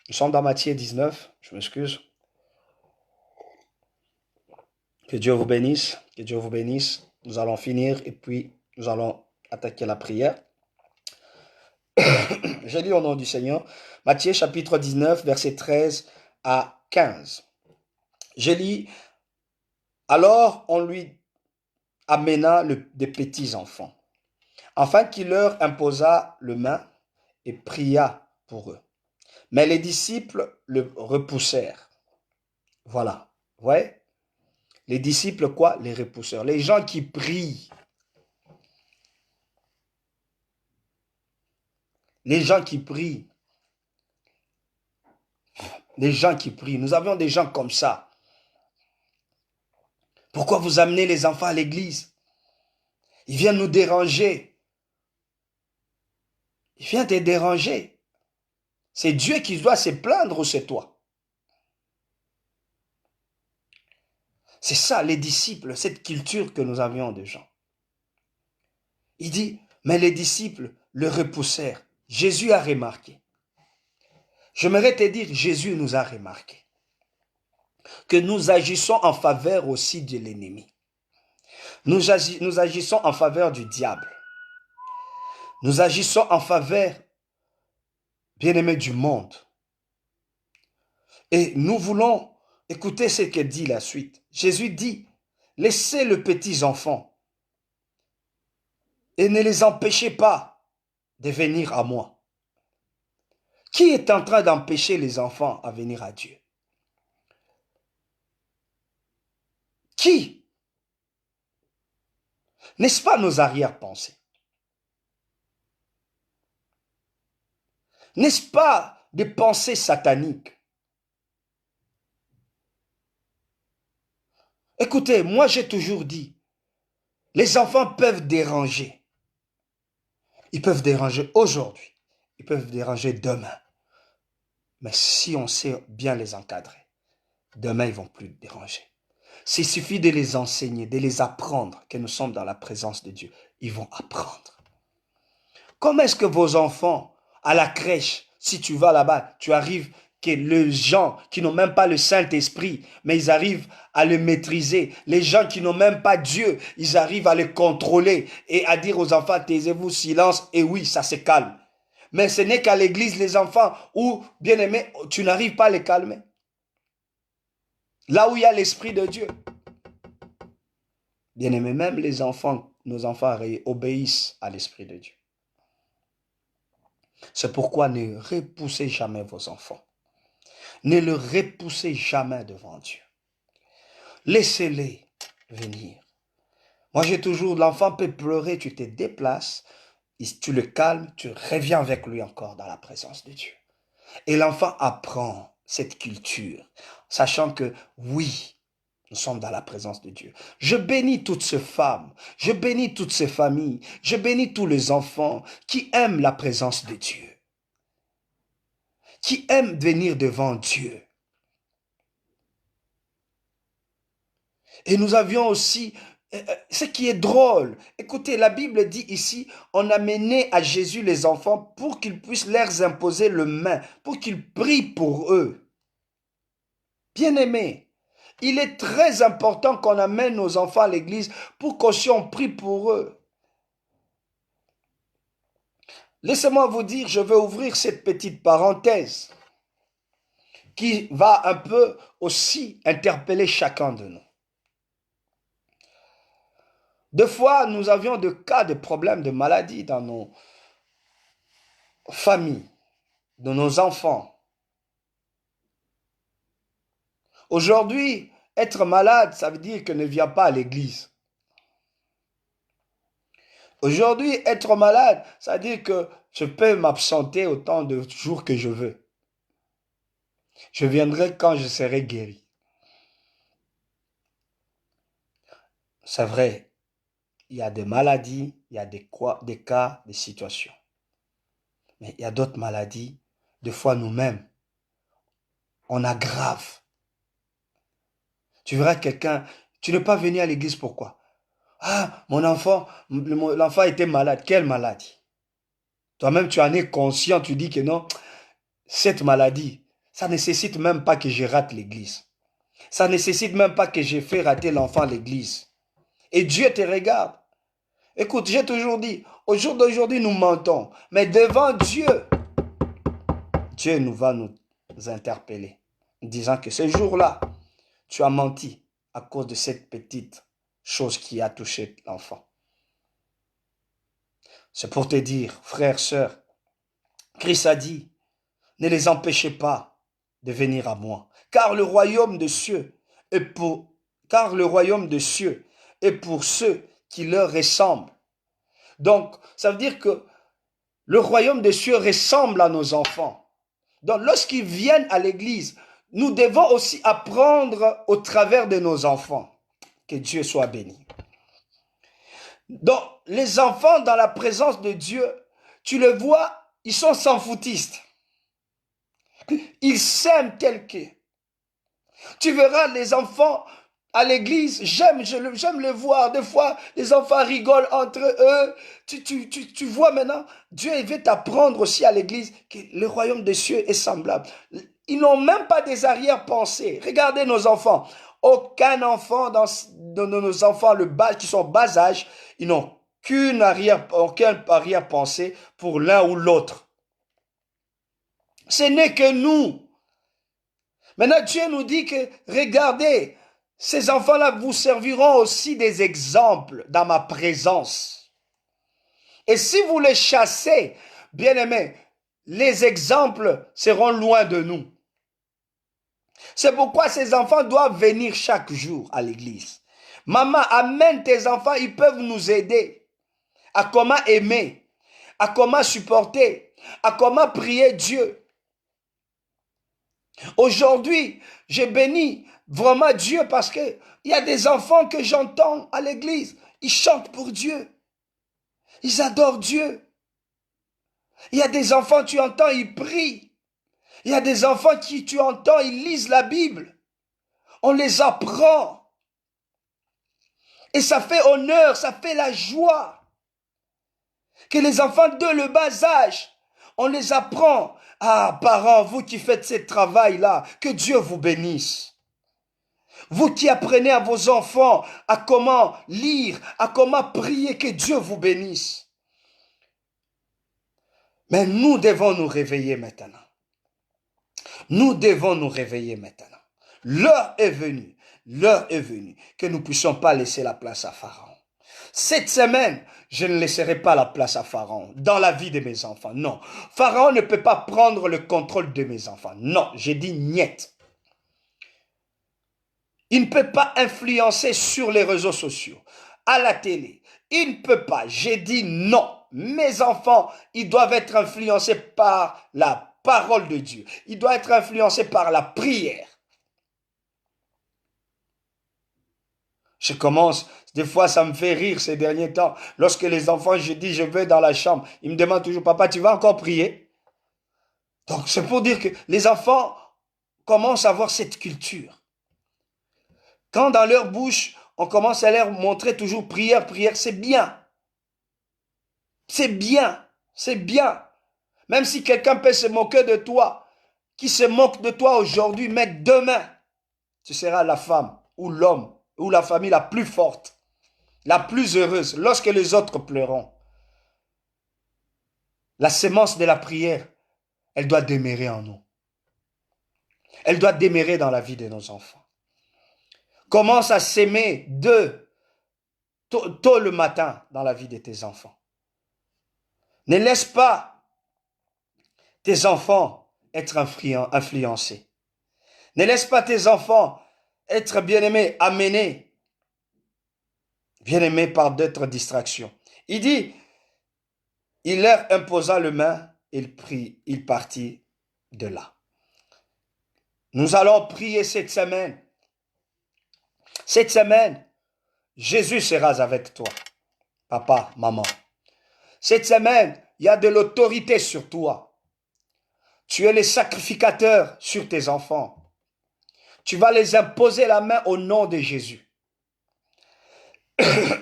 Nous sommes dans Matthieu 19, je m'excuse. Que Dieu vous bénisse, que Dieu vous bénisse. Nous allons finir et puis nous allons attaquer la prière. Je lis au nom du Seigneur. Matthieu chapitre 19, versets 13 à 15. Je lis, alors on lui amena des petits enfants, afin qu'il leur imposa le main et pria pour eux. Mais les disciples le repoussèrent. Voilà, vous voyez? Les disciples quoi? Les repousseurs. Les gens qui prient. Les gens qui prient. Les gens qui prient. Nous avions des gens comme ça. Pourquoi vous amenez les enfants à l'église? Ils viennent nous déranger. Ils viennent te déranger. C'est Dieu qui doit se plaindre ou c'est toi? C'est ça, les disciples, cette culture que nous avions de gens. Il dit, mais les disciples le repoussèrent. Jésus a remarqué. J'aimerais te dire, Jésus nous a remarqué que nous agissons en faveur aussi de l'ennemi. Nous agissons en faveur du diable. Nous agissons en faveur, bien-aimés, du monde. Et nous voulons écouter ce que dit la suite. Jésus dit, laissez les petits enfants et ne les empêchez pas de venir à moi. Qui est en train d'empêcher les enfants à venir à Dieu? Qui? N'est-ce pas nos arrière-pensées? N'est-ce pas des pensées sataniques? Écoutez, moi j'ai toujours dit, les enfants peuvent déranger. Ils peuvent déranger aujourd'hui. Ils peuvent déranger demain. Mais si on sait bien les encadrer, demain ils ne vont plus déranger. S'il suffit de les enseigner, de les apprendre que nous sommes dans la présence de Dieu, ils vont apprendre. Comment est-ce que vos enfants, à la crèche, si tu vas là-bas, tu arrives que les gens qui n'ont même pas le Saint-Esprit, mais ils arrivent à le maîtriser. Les gens qui n'ont même pas Dieu, ils arrivent à le contrôler et à dire aux enfants, taisez-vous, silence, et oui, ça se calme. Mais ce n'est qu'à l'église, les enfants, où, bien aimé, tu n'arrives pas à les calmer. Là où il y a l'Esprit de Dieu. Bien aimé, même les enfants, nos enfants obéissent à l'Esprit de Dieu. C'est pourquoi ne repoussez jamais vos enfants. Ne le repoussez jamais devant Dieu. Laissez-les venir. Moi, j'ai toujours, l'enfant peut pleurer, tu te déplaces, tu le calmes, tu reviens avec lui encore dans la présence de Dieu. Et l'enfant apprend cette culture, sachant que oui, nous sommes dans la présence de Dieu. Je bénis toutes ces femmes, je bénis toutes ces familles, je bénis tous les enfants qui aiment la présence de Dieu, qui aiment venir devant Dieu. Et nous avions aussi ce qui est drôle. Écoutez, la Bible dit ici, on a mené à Jésus les enfants pour qu'il puisse leur imposer le main, pour qu'ils prient pour eux. Bien-aimés, il est très important qu'on amène nos enfants à l'église pour qu'on prie pour eux. Laissez-moi vous dire, je vais ouvrir cette petite parenthèse qui va un peu aussi interpeller chacun de nous. Deux fois, nous avions des cas de problèmes de maladie dans nos familles, de nos enfants. Aujourd'hui, être malade, ça veut dire que ne viens pas à l'église. Aujourd'hui, être malade, ça veut dire que je peux m'absenter autant de jours que je veux. Je viendrai quand je serai guéri. C'est vrai, il y a des maladies, il y a des cas, des situations. Mais il y a d'autres maladies, des fois nous-mêmes, on aggrave. Tu verras quelqu'un, tu n'es pas venu à l'église, pourquoi? Ah, l'enfant était malade. Quelle maladie? Toi-même, tu en es conscient, tu dis que non, cette maladie, ça ne nécessite même pas que je rate l'église. Ça ne nécessite même pas que je fais rater l'enfant à l'église. Et Dieu te regarde. Écoute, j'ai toujours dit, au jour d'aujourd'hui, nous mentons. Mais devant Dieu, Dieu nous va nous interpeller, disant que ce jour-là, tu as menti à cause de cette petite chose qui a touché l'enfant. C'est pour te dire, frères, sœurs, Christ a dit, ne les empêchez pas de venir à moi, car le royaume de cieux est pour, car le royaume de cieux est pour ceux qui leur ressemblent. Donc, ça veut dire que le royaume des cieux ressemble à nos enfants. Donc, lorsqu'ils viennent à l'église, nous devons aussi apprendre au travers de nos enfants. Que Dieu soit béni. Donc, les enfants dans la présence de Dieu, tu le vois, ils sont sans foutistes. Ils s'aiment tels que. Tu verras les enfants à l'église, j'aime les voir. Des fois, les enfants rigolent entre eux. Tu vois maintenant, Dieu veut t'apprendre aussi à l'église que le royaume des cieux est semblable. Ils n'ont même pas des arrière-pensées. Regardez nos enfants. Aucun enfant dans nos enfants qui sont bas âge, ils n'ont aucune arrière-pensée pour l'un ou l'autre. Ce n'est que nous. Maintenant, Dieu nous dit que, regardez, ces enfants-là vous serviront aussi des exemples dans ma présence. Et si vous les chassez, bien-aimés, les exemples seront loin de nous. C'est pourquoi ces enfants doivent venir chaque jour à l'église. Maman, amène tes enfants, ils peuvent nous aider à comment aimer, à comment supporter, à comment prier Dieu. Aujourd'hui, j'ai béni vraiment Dieu parce que il y a des enfants que j'entends à l'église. Ils chantent pour Dieu. Ils adorent Dieu. Il y a des enfants, tu entends, ils prient. Il y a des enfants qui, tu entends, ils lisent la Bible. On les apprend. Et ça fait honneur, ça fait la joie. Que les enfants de le bas âge, on les apprend. Ah, parents, vous qui faites ce travail-là, que Dieu vous bénisse. Vous qui apprenez à vos enfants à comment lire, à comment prier, que Dieu vous bénisse. Mais nous devons nous réveiller maintenant. Nous devons nous réveiller maintenant. L'heure est venue que nous ne puissions pas laisser la place à Pharaon. Cette semaine, je ne laisserai pas la place à Pharaon dans la vie de mes enfants. Non, Pharaon ne peut pas prendre le contrôle de mes enfants. Non, j'ai dit niet. Il ne peut pas influencer sur les réseaux sociaux, à la télé. Il ne peut pas. J'ai dit non. Mes enfants, ils doivent être influencés par la parole de Dieu. Ils doivent être influencés par la prière. Je commence, des fois ça me fait rire ces derniers temps. Lorsque les enfants, je dis je vais dans la chambre, ils me demandent toujours, papa, tu vas encore prier? Donc c'est pour dire que les enfants commencent à avoir cette culture. Quand dans leur bouche, on commence à leur montrer toujours prière, prière, c'est bien. C'est bien, c'est bien. Même si quelqu'un peut se moquer de toi, qui se moque de toi aujourd'hui, mais demain, tu seras la femme ou l'homme ou la famille la plus forte, la plus heureuse, lorsque les autres pleureront. La sémence de la prière, elle doit demeurer en nous. Elle doit demeurer dans la vie de nos enfants. Commence à s'aimer tôt le matin dans la vie de tes enfants. Ne laisse pas tes enfants être influencés. Ne laisse pas tes enfants être bien-aimés, amenés, bien-aimés par d'autres distractions. Il dit, il leur imposa le main, il prit, il partit de là. Nous allons prier cette semaine. Cette semaine, Jésus sera avec toi. papa, maman. Cette semaine, il y a de l'autorité sur toi. Tu es le sacrificateur sur tes enfants. Tu vas les imposer la main au nom de Jésus.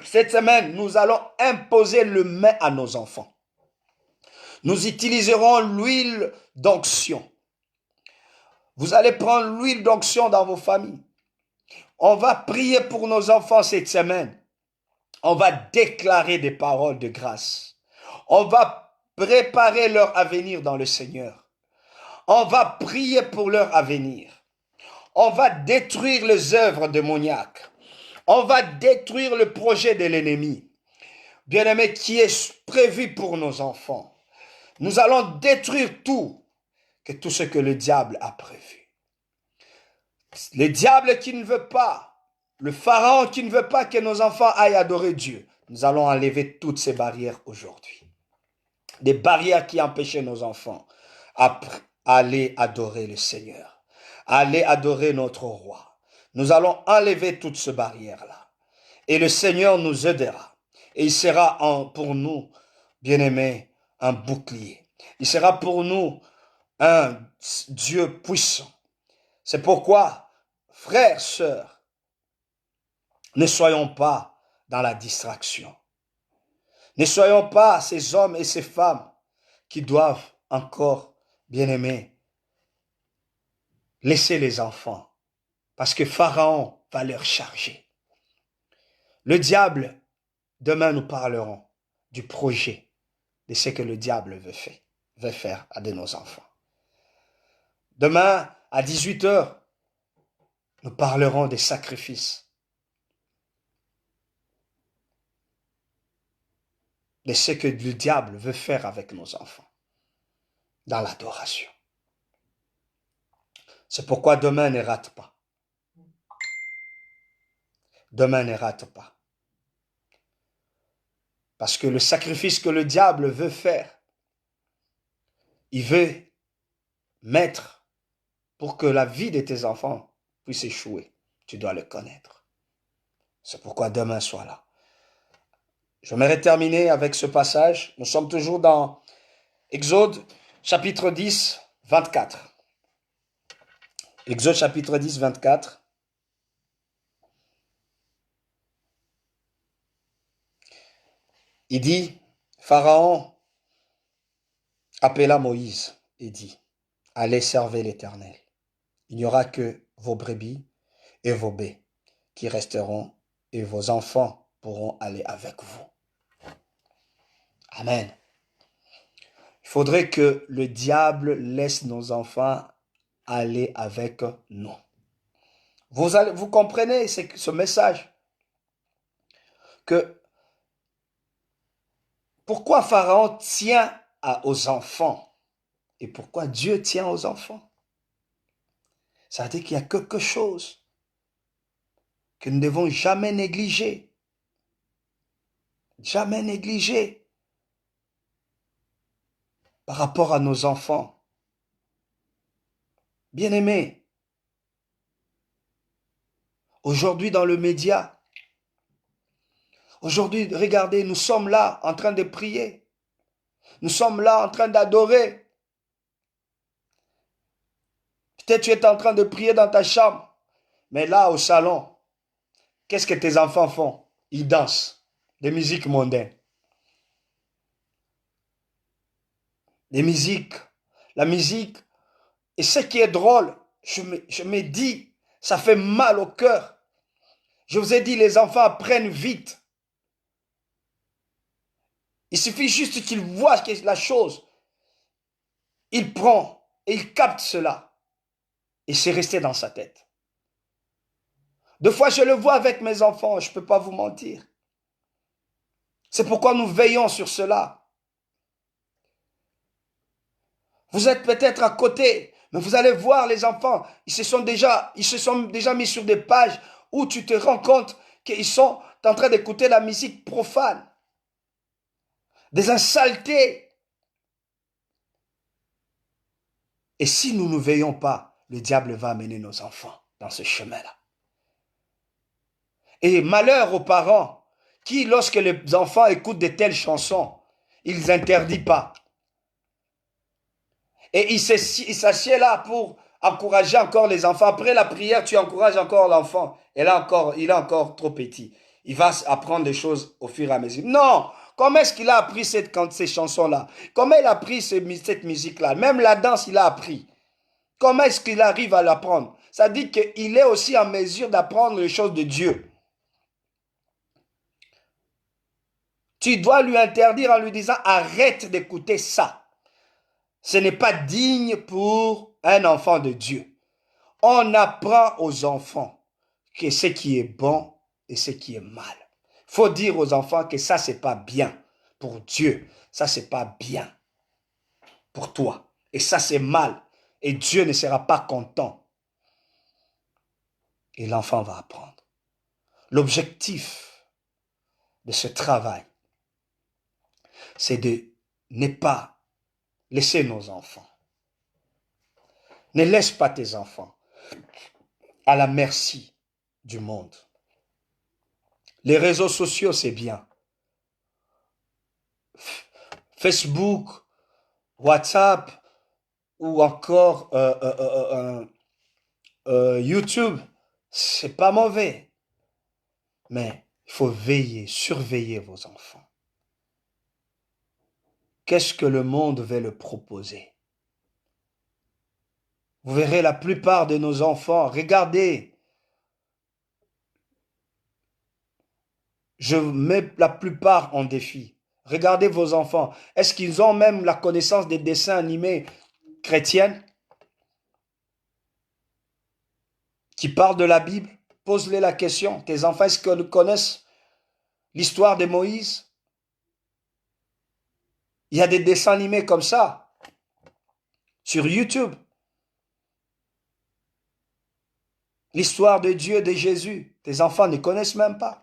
Cette semaine, nous allons imposer le main à nos enfants. Nous utiliserons l'huile d'onction. Vous allez prendre l'huile d'onction dans vos familles. On va prier pour nos enfants cette semaine. On va déclarer des paroles de grâce. On va préparer leur avenir dans le Seigneur. On va prier pour leur avenir. On va détruire les œuvres démoniaques. On va détruire le projet de l'ennemi. Bien-aimé, qui est prévu pour nos enfants. Nous allons détruire tout ce que le diable a prévu. Le diable qui ne veut pas, le pharaon qui ne veut pas que nos enfants aillent adorer Dieu. Nous allons enlever toutes ces barrières aujourd'hui. Des barrières qui empêchaient nos enfants à aller adorer le Seigneur, aller adorer notre roi. Nous allons enlever toutes ces barrières-là. Et le Seigneur nous aidera. Et il sera pour nous, bien-aimés, un bouclier. Il sera pour nous un Dieu puissant. C'est pourquoi, frères, sœurs, ne soyons pas dans la distraction. Ne soyons pas ces hommes et ces femmes qui doivent encore, bien-aimés, laisser les enfants. Parce que Pharaon va leur charger. Le diable, demain nous parlerons du projet de ce que le diable veut faire à de nos enfants. Demain, à 18h, nous parlerons des sacrifices. De ce que le diable veut faire avec nos enfants. Dans l'adoration. C'est pourquoi demain ne rate pas. Demain ne rate pas. Parce que le sacrifice que le diable veut faire, il veut mettre pour que la vie de tes enfants puisse échouer. Tu dois le connaître. C'est pourquoi demain sois là. J'aimerais terminer avec ce passage. Nous sommes toujours dans Exode chapitre 10, 24. Exode chapitre 10, 24. Il dit, Pharaon appela Moïse et dit, allez servir l'Éternel. Il n'y aura que vos brebis et vos baies qui resteront et vos enfants pourront aller avec vous. Amen. Il faudrait que le diable laisse nos enfants aller avec nous. Vous comprenez ce message? Que pourquoi Pharaon tient aux enfants et pourquoi Dieu tient aux enfants? Ça veut dire qu'il y a quelque chose que nous ne devons jamais négliger. Jamais négliger par rapport à nos enfants. Bien-aimés, aujourd'hui dans le média, aujourd'hui, regardez, nous sommes là en train de prier. Nous sommes là en train d'adorer. Peut-être tu es en train de prier dans ta chambre, mais là au salon, qu'est-ce que tes enfants font? Ils dansent des musiques mondaines. Des musiques, la musique. Et ce qui est drôle, je me dis, ça fait mal au cœur. Je vous ai dit, les enfants apprennent vite. Il suffit juste qu'ils voient la chose. Il prend et il capte cela. Et c'est resté dans sa tête. Deux fois, je le vois avec mes enfants, je ne peux pas vous mentir. C'est pourquoi nous veillons sur cela. Vous êtes peut-être à côté, mais vous allez voir les enfants, ils se sont déjà mis sur des pages où tu te rends compte qu'ils sont en train d'écouter la musique profane. Des insaletés. Et si nous ne veillons pas, le diable va amener nos enfants dans ce chemin-là. Et malheur aux parents qui, lorsque les enfants écoutent de telles chansons, ils n'interdisent pas. Et il s'assied là pour encourager encore les enfants. Après la prière, tu encourages encore l'enfant. Et là encore, il est encore trop petit. Il va apprendre des choses au fur et à mesure. Non! Comment est-ce qu'il a appris ces chansons-là? Comment il a appris cette musique-là? Même la danse, il a appris. Comment est-ce qu'il arrive à l'apprendre? Ça dit qu'il est aussi en mesure d'apprendre les choses de Dieu. Tu dois lui interdire en lui disant, arrête d'écouter ça. Ce n'est pas digne pour un enfant de Dieu. On apprend aux enfants que ce qui est bon et ce qui est mal. Il faut dire aux enfants que ça, c'est pas bien pour Dieu. Ça, c'est pas bien pour toi. Et ça, c'est mal. Et Dieu ne sera pas content. Et l'enfant va apprendre. L'objectif de ce travail, c'est de ne pas laisser nos enfants. Ne laisse pas tes enfants à la merci du monde. Les réseaux sociaux, c'est bien. Facebook, WhatsApp ou encore YouTube, c'est pas mauvais. Mais il faut veiller, surveiller vos enfants. Qu'est-ce que le monde veut leur proposer? Vous verrez la plupart de nos enfants, regardez, je mets la plupart en défi. Regardez vos enfants. Est-ce qu'ils ont même la connaissance des dessins animés chrétiens qui parlent de la Bible? Pose-les la question. Tes enfants, est-ce qu'ils connaissent l'histoire de Moïse? Il y a des dessins animés comme ça sur YouTube. L'histoire de Dieu, de Jésus. Tes enfants ne connaissent même pas.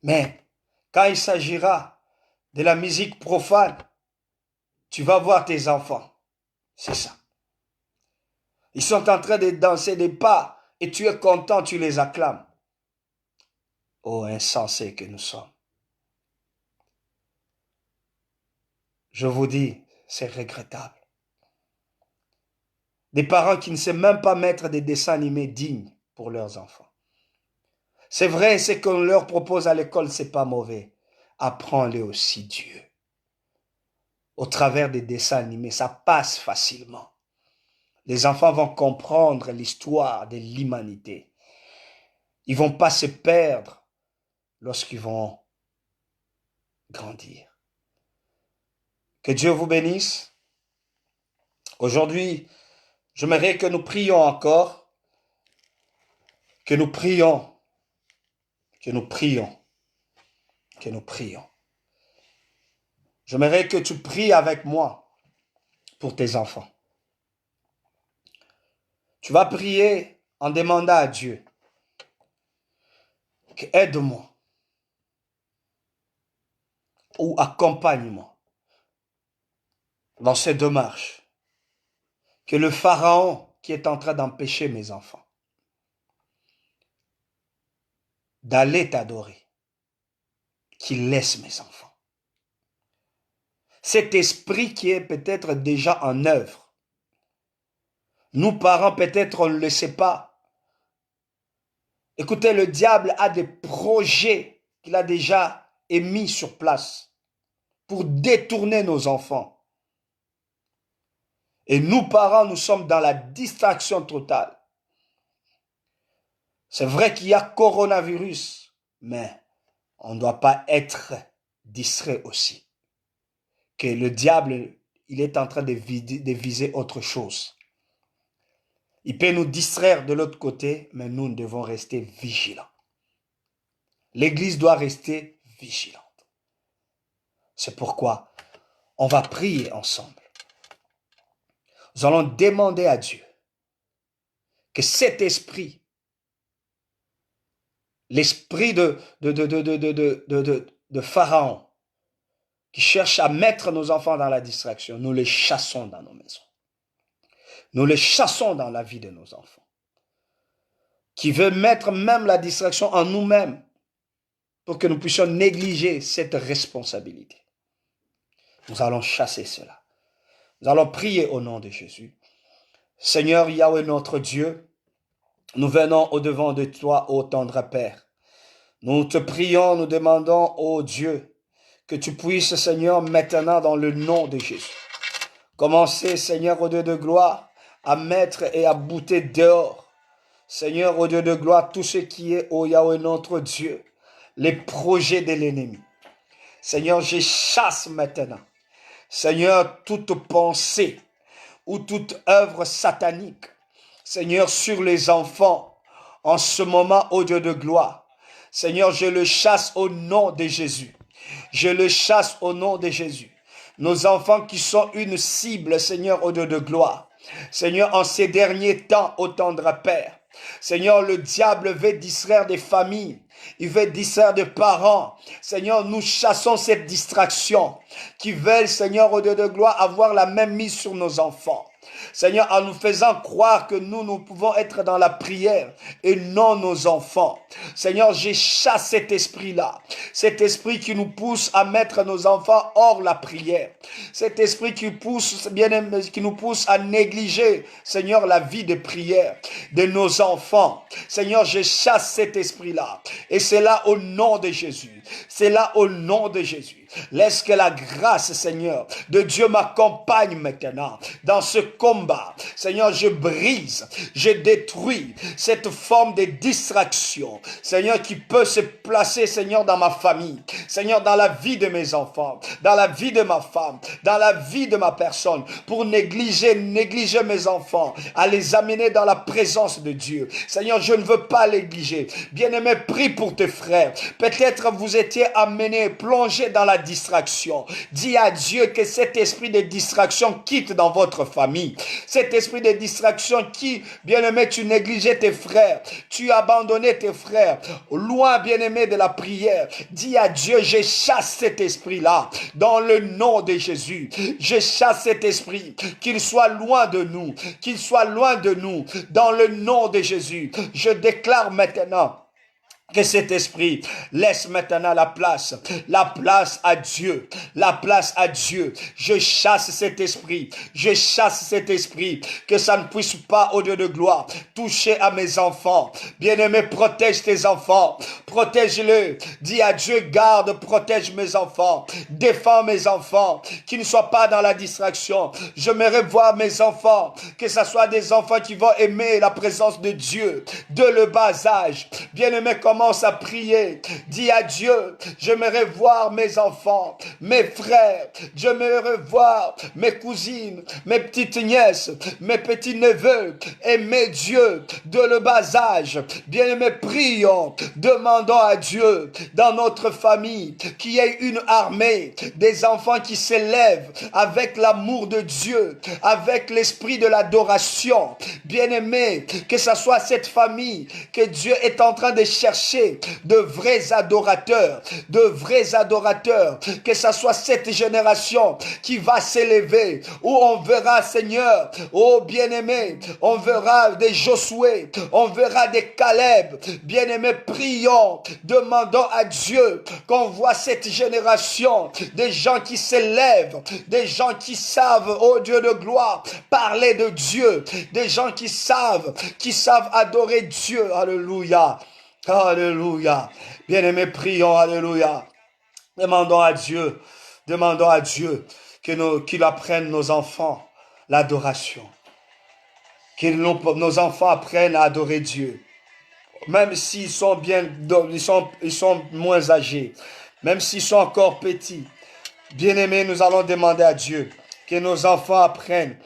Mais quand il s'agira de la musique profane, tu vas voir tes enfants. C'est ça. Ils sont en train de danser des pas et tu es content, tu les acclames. Oh, insensés que nous sommes. Je vous dis, c'est regrettable. Des parents qui ne savent même pas mettre des dessins animés dignes pour leurs enfants. C'est vrai, ce qu'on leur propose à l'école, c'est pas mauvais. Apprends-les aussi Dieu. Au travers des dessins animés, ça passe facilement. Les enfants vont comprendre l'histoire de l'humanité. Ils vont pas se perdre lorsqu'ils vont grandir. Que Dieu vous bénisse. Aujourd'hui, j'aimerais que nous prions encore, que nous prions, que nous prions, que nous prions. J'aimerais que tu pries avec moi pour tes enfants. Tu vas prier en demandant à Dieu que aide-moi ou accompagne-moi dans cette démarche. Que le Pharaon qui est en train d'empêcher mes enfants d'aller t'adorer, qu'il laisse mes enfants. Cet esprit qui est peut-être déjà en œuvre. Nous, parents, peut-être on ne le sait pas. Écoutez, le diable a des projets qu'il a déjà émis sur place pour détourner nos enfants. Et nous, parents, nous sommes dans la distraction totale. C'est vrai qu'il y a coronavirus, mais on ne doit pas être distrait aussi. Que le diable, il est en train de viser autre chose. Il peut nous distraire de l'autre côté, mais nous devons rester vigilants. L'Église doit rester vigilante. C'est pourquoi on va prier ensemble. Nous allons demander à Dieu que cet esprit, l'esprit de Pharaon, qui cherche à mettre nos enfants dans la distraction, nous les chassons dans nos maisons. Nous les chassons dans la vie de nos enfants. qui veut mettre même la distraction en nous-mêmes pour que nous puissions négliger cette responsabilité. Nous allons chasser cela. Nous allons prier au nom de Jésus. Seigneur Yahweh notre Dieu, nous venons au-devant de toi, ô tendre Père. Nous te prions, nous demandons, ô Dieu, que tu puisses, Seigneur, maintenant dans le nom de Jésus, commencer, Seigneur, au Dieu de gloire, à mettre et à bouter dehors, Seigneur, au Dieu de gloire, tout ce qui est, ô Yahweh notre Dieu, les projets de l'ennemi. Seigneur, je chasse maintenant, Seigneur, toute pensée ou toute œuvre satanique, Seigneur, sur les enfants, en ce moment, ô Dieu de gloire. Seigneur, je le chasse au nom de Jésus. Je le chasse au nom de Jésus. Nos enfants qui sont une cible, Seigneur, ô Dieu de gloire. Seigneur, en ces derniers temps, ô tendre Père, Seigneur, le diable veut distraire des familles. Il veut distraire des parents. Seigneur, nous chassons cette distraction qui veulent, Seigneur, au Dieu de gloire, avoir la même mise sur nos enfants. Seigneur, en nous faisant croire que nous pouvons être dans la prière et non nos enfants. Seigneur, je chasse cet esprit-là. Cet esprit qui nous pousse à mettre nos enfants hors la prière. Cet esprit qui nous pousse à négliger, Seigneur, la vie de prière de nos enfants. Seigneur, je chasse cet esprit-là. Et c'est là au nom de Jésus. C'est là au nom de Jésus. Laisse que la grâce, Seigneur, de Dieu m'accompagne maintenant dans ce combat. Seigneur, je brise, je détruis cette forme de distraction, Seigneur, qui peut se placer, Seigneur, dans ma famille, Seigneur, dans la vie de mes enfants, dans la vie de ma femme, dans la vie de ma personne, pour négliger mes enfants, à les amener dans la présence de Dieu. Seigneur, je ne veux pas négliger. Bien-aimé, prie pour tes frères. Peut-être vous étiez amenés, plongés dans la distraction. Dis à Dieu que cet esprit de distraction quitte dans votre famille. Cet esprit de distraction qui, bien-aimé, tu négligeais tes frères. Tu abandonnais tes frères. Loin, bien-aimé, de la prière. Dis à Dieu, je chasse cet esprit-là. Dans le nom de Jésus. Je chasse cet esprit. Qu'il soit loin de nous. Qu'il soit loin de nous. Dans le nom de Jésus. Je déclare maintenant que cet esprit laisse maintenant la place à Dieu, la place à Dieu. Je chasse cet esprit, que ça ne puisse pas, au Dieu de gloire, toucher à mes enfants. Bien-aimé, protège tes enfants, protège-le. Dis à Dieu, garde, protège mes enfants, défends mes enfants, qu'ils ne soient pas dans la distraction. J'aimerais voir mes enfants, que ce soit des enfants qui vont aimer la présence de Dieu, de le bas âge. Bien-aimé, commence à prier. Dis à Dieu, j'aimerais voir mes enfants, mes frères, j'aimerais voir mes cousines, mes petites nièces, mes petits neveux, aimer Dieu de le bas âge. Bien-aimé, prions, demandons à Dieu dans notre famille qu'il y ait une armée des enfants qui s'élèvent avec l'amour de Dieu, avec l'esprit de l'adoration. Bien-aimé, que ce soit cette famille que Dieu est en train de chercher, de vrais adorateurs, que ce soit cette génération qui va s'élever, où on verra, Seigneur, oh bien-aimé, on verra des Josué, on verra des Caleb. Bien-aimé, prions, demandons à Dieu qu'on voit cette génération, des gens qui s'élèvent, des gens qui savent, oh Dieu de gloire, parler de Dieu, des gens qui savent adorer Dieu. Alléluia. Alléluia. Bien-aimés, prions, alléluia. Demandons à Dieu qu'il apprenne nos enfants l'adoration. Nos enfants apprennent à adorer Dieu. Même s'ils sont ils sont moins âgés, même s'ils sont encore petits. Bien-aimés, nous allons demander à Dieu que nos enfants apprennent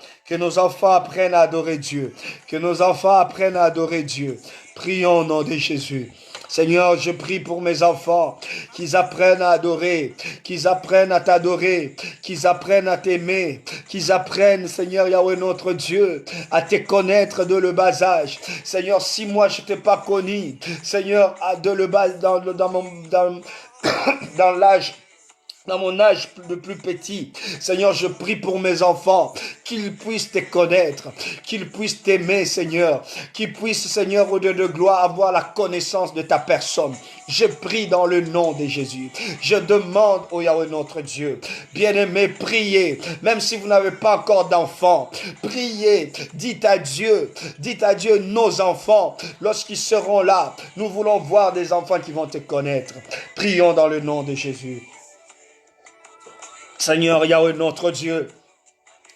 à adorer Dieu, que nos enfants apprennent à adorer Dieu. Prions au nom de Jésus. Seigneur, je prie pour mes enfants, qu'ils apprennent à adorer, qu'ils apprennent à t'adorer, qu'ils apprennent à t'aimer, qu'ils apprennent, Seigneur Yahweh notre Dieu, à te connaître de le bas âge. Seigneur, si moi je t'ai pas connu, Seigneur, dans l'âge dans mon âge de plus petit. Seigneur, je prie pour mes enfants, qu'ils puissent te connaître, qu'ils puissent t'aimer, Seigneur, qu'ils puissent, Seigneur, au Dieu de gloire, avoir la connaissance de ta personne. Je prie dans le nom de Jésus. Je demande au Yahweh notre Dieu, bien-aimé, priez, même si vous n'avez pas encore d'enfants, priez, dites à Dieu nos enfants, lorsqu'ils seront là, nous voulons voir des enfants qui vont te connaître. Prions dans le nom de Jésus. Seigneur Yahweh notre Dieu,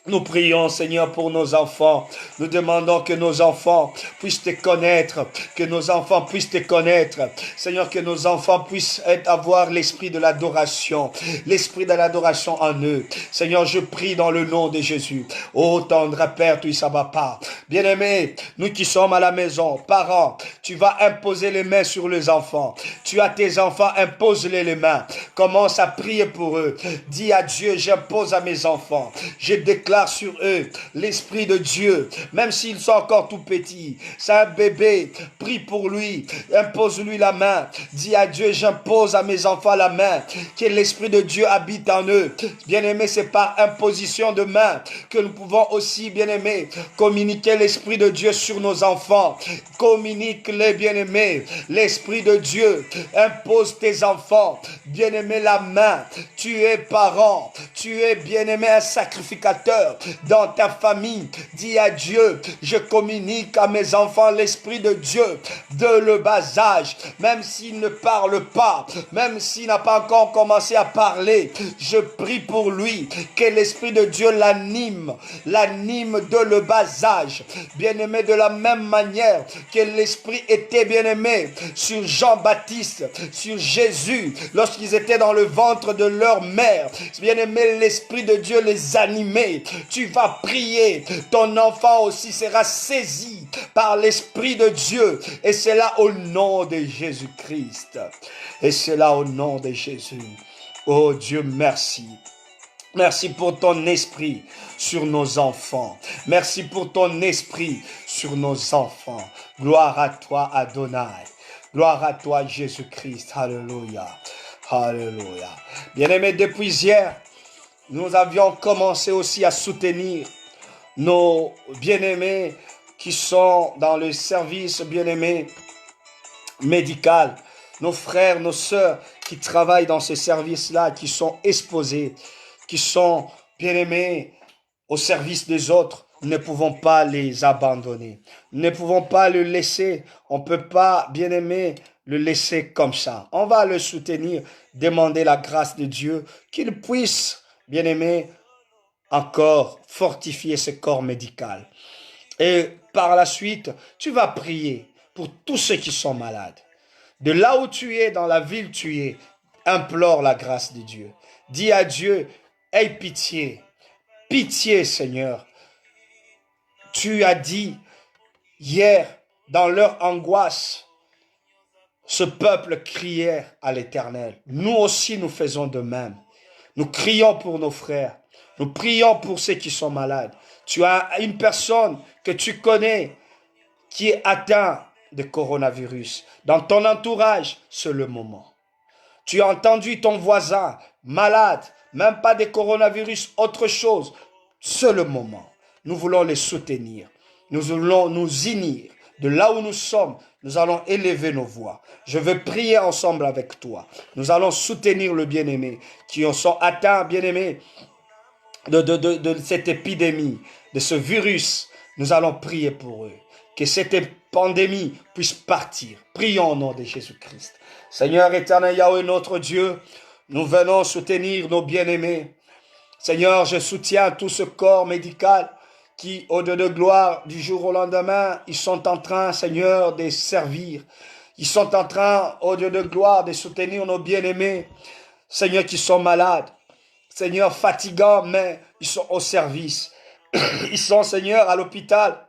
nous prions, Seigneur, pour nos enfants. Nous demandons que nos enfants puissent te connaître, que nos enfants puissent te connaître. Seigneur, que nos enfants puissent avoir l'esprit de l'adoration, l'esprit de l'adoration en eux. Seigneur, je prie dans le nom de Jésus. Ô tendre Père, tu ne vas pas. Bien-aimés, nous qui sommes à la maison, parents, tu vas imposer les mains sur les enfants. Tu as tes enfants, impose-les les mains. Commence à prier pour eux. Dis à Dieu, j'impose à mes enfants. Je déclare sur eux l'Esprit de Dieu, même s'ils sont encore tout petits. C'est un bébé, prie pour lui, impose-lui la main. Dis à Dieu, j'impose à mes enfants la main, que l'Esprit de Dieu habite en eux. Bien-aimé, c'est par imposition de main que nous pouvons aussi, bien-aimé, communiquer l'Esprit de Dieu sur nos enfants. Communique-les, bien-aimé, l'Esprit de Dieu. Impose tes enfants, bien-aimé, la main. Tu es parent, tu es, bien-aimé, un sacrificateur dans ta famille. Dis à Dieu, je communique à mes enfants l'Esprit de Dieu de le bas âge, même s'il ne parle pas, même s'il n'a pas encore commencé à parler, je prie pour lui, que l'Esprit de Dieu l'anime de le bas âge. Bien-aimé, de la même manière que l'Esprit était bien-aimé sur Jean-Baptiste, sur Jésus, lorsqu'ils étaient dans le ventre de leur mère. Bien-aimé, l'Esprit de Dieu les animait. Tu vas prier, ton enfant aussi sera saisi par l'Esprit de Dieu, et c'est là au nom de Jésus-Christ, et c'est là au nom de Jésus. Oh Dieu, merci. Merci pour ton esprit sur nos enfants. Merci pour ton esprit sur nos enfants. Gloire à toi, Adonai. Gloire à toi, Jésus-Christ. Alléluia. Alléluia. Bien-aimés, depuis hier, nous avions commencé aussi à soutenir nos bien-aimés qui sont dans le service bien-aimé médical, nos frères, nos sœurs qui travaillent dans ce service-là, qui sont exposés, qui sont bien-aimés au service des autres. Nous ne pouvons pas les abandonner. Nous ne pouvons pas le laisser. On ne peut pas, bien-aimé, le laisser comme ça. On va le soutenir, demander la grâce de Dieu, qu'il puisse, bien-aimé, encore fortifier ce corps médical. Et par la suite, tu vas prier pour tous ceux qui sont malades. De là où tu es, dans la ville où tu es, implore la grâce de Dieu. Dis à Dieu, aie pitié. Pitié, Seigneur. Tu as dit hier, dans leur angoisse, ce peuple criait à l'Éternel. Nous aussi, nous faisons de même. Nous crions pour nos frères. Nous prions pour ceux qui sont malades. Tu as une personne que tu connais qui est atteinte de coronavirus. Dans ton entourage, c'est le moment. Tu as entendu ton voisin malade, même pas de coronavirus, autre chose. C'est le moment. Nous voulons les soutenir. Nous voulons nous unir. De là où nous sommes, nous allons élever nos voix. Je veux prier ensemble avec toi. Nous allons soutenir le bien-aimé qui en sont atteints, bien-aimés, de cette épidémie, de ce virus. Nous allons prier pour eux. Que cette pandémie puisse partir. Prions au nom de Jésus-Christ. Seigneur éternel Yahweh, notre Dieu, nous venons soutenir nos bien-aimés. Seigneur, je soutiens tout ce corps médical qui, au-delà de gloire, du jour au lendemain, ils sont en train, Seigneur, de servir. Ils sont en train, au-delà de gloire, de soutenir nos bien-aimés, Seigneur, qui sont malades. Seigneur, fatigants, mais ils sont au service. Ils sont, Seigneur, à l'hôpital.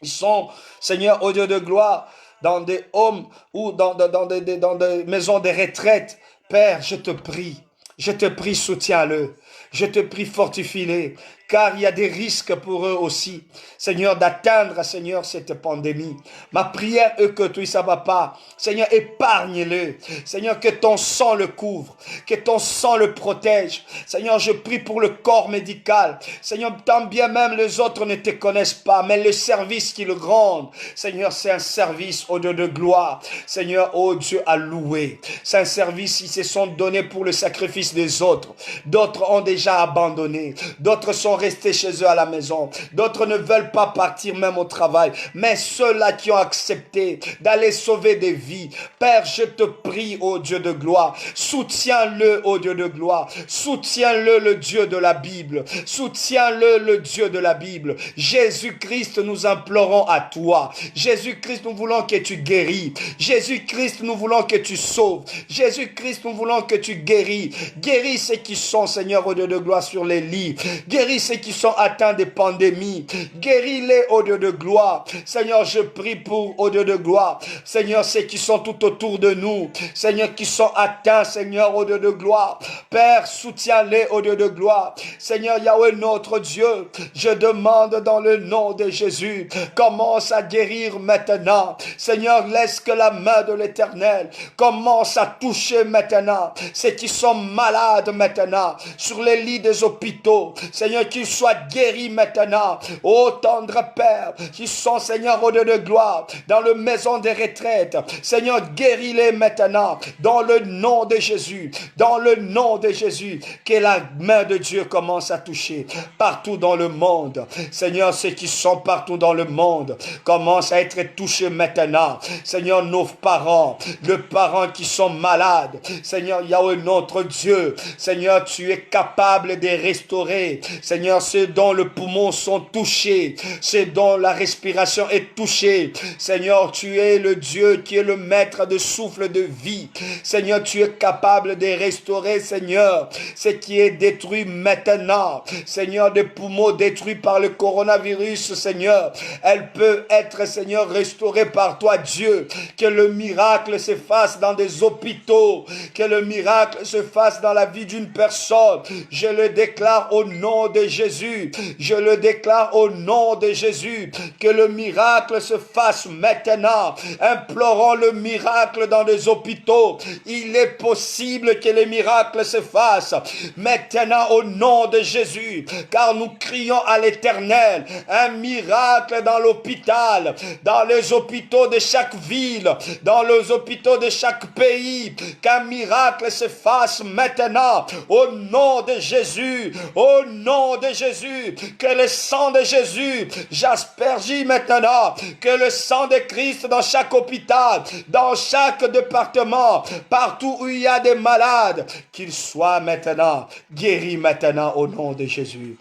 Ils sont, Seigneur, au Dieu de gloire, dans des homes ou dans des maisons de retraite. Père, je te prie, soutiens-le. Je te prie, fortifie-les. car il y a des risques pour eux aussi, Seigneur, d'atteindre, Seigneur, cette pandémie. Ma prière est que tu ça va pas, Seigneur, épargne-le, Seigneur, que ton sang le couvre, que ton sang le protège, Seigneur, je prie pour le corps médical, Seigneur, tant bien même les autres ne te connaissent pas, mais le service qu'ils rendent, Seigneur, c'est un service au Dieu de gloire, Seigneur, oh Dieu, à louer, c'est un service, ils se sont donnés pour le sacrifice des autres, d'autres ont déjà abandonné, d'autres sont restés chez eux à la maison, d'autres ne veulent pas partir même au travail, mais ceux-là qui ont accepté d'aller sauver des vies, Père, je te prie, ô Dieu de gloire, soutiens-le, ô Dieu de gloire, soutiens-le, le Dieu de la Bible, soutiens-le, le Dieu de la Bible. Jésus-Christ, nous implorons à toi. Jésus-Christ, nous voulons que tu guéris. Jésus-Christ, nous voulons que tu sauves. Jésus-Christ, nous voulons que tu guéris. Guéris ceux qui sont, Seigneur, au Dieu de gloire, sur les lits. Guéris ceux qui sont atteints des pandémies. Guéris-les, ô Dieu de gloire. Seigneur, je prie pour, ô Dieu de gloire. Seigneur, ceux qui sont tout autour de nous. Seigneur, qui sont atteints, Seigneur, ô Dieu de gloire. Père, soutiens-les, ô Dieu de gloire. Seigneur Yahweh, notre Dieu, je demande dans le nom de Jésus, commence à guérir maintenant. Seigneur, laisse que la main de l'Éternel commence à toucher maintenant ceux qui sont malades maintenant, sur les lits des hôpitaux. Seigneur, qu'ils soient guéris maintenant. Ô tendre Père, qui sont, Seigneur, au Dieu de gloire, dans le maison des retraites. Seigneur, guéris-les maintenant, dans le nom de Jésus, dans le nom de Jésus, que la main de Dieu commence à toucher partout dans le monde. Seigneur, ceux qui sont partout dans le monde commencent à être touchés maintenant. Seigneur, nos parents, les parents qui sont malades. Seigneur, Yahweh, notre Dieu. Seigneur, tu es capable de restaurer. Seigneur, ceux dont les poumons sont touchés, ceux dont la respiration est touchée. Seigneur, tu es le Dieu qui est le maître de souffle de vie. Seigneur, tu es capable de restaurer, Seigneur, ce qui est détruit maintenant. Seigneur, des poumons détruits par le coronavirus, Seigneur, elle peut être, Seigneur, restaurée par toi, Dieu. Que le miracle se fasse dans des hôpitaux, que le miracle se fasse dans la vie d'une personne. Je le déclare au nom de Jésus. Je le déclare au nom de Jésus. Que le miracle se fasse maintenant. Implorons le miracle dans les hôpitaux. Il est possible que les miracles se fassent maintenant au nom de Jésus, car nous crions à l'Éternel un miracle dans l'hôpital, dans les hôpitaux de chaque ville, dans les hôpitaux de chaque pays, qu'un miracle se fasse maintenant au nom de Jésus, au nom de Jésus, que le sang de Jésus j'aspergis maintenant, que le sang de Christ dans chaque hôpital, dans chaque département, partout où il y a des malades, qu'ils soient maintenant guéris maintenant au nom de Jésus.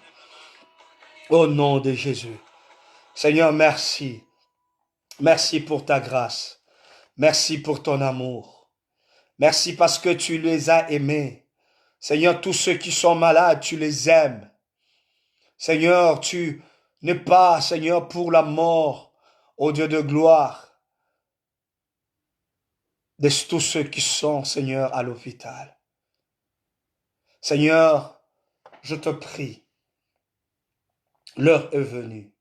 Au nom de Jésus. Seigneur, merci. Merci pour ta grâce. Merci pour ton amour. Merci parce que tu les as aimés. Seigneur, tous ceux qui sont malades, tu les aimes. Seigneur, tu n'es pas, Seigneur, pour la mort, ô Dieu de gloire, de tous ceux qui sont, Seigneur, à l'hôpital. Seigneur, je te prie, l'heure est venue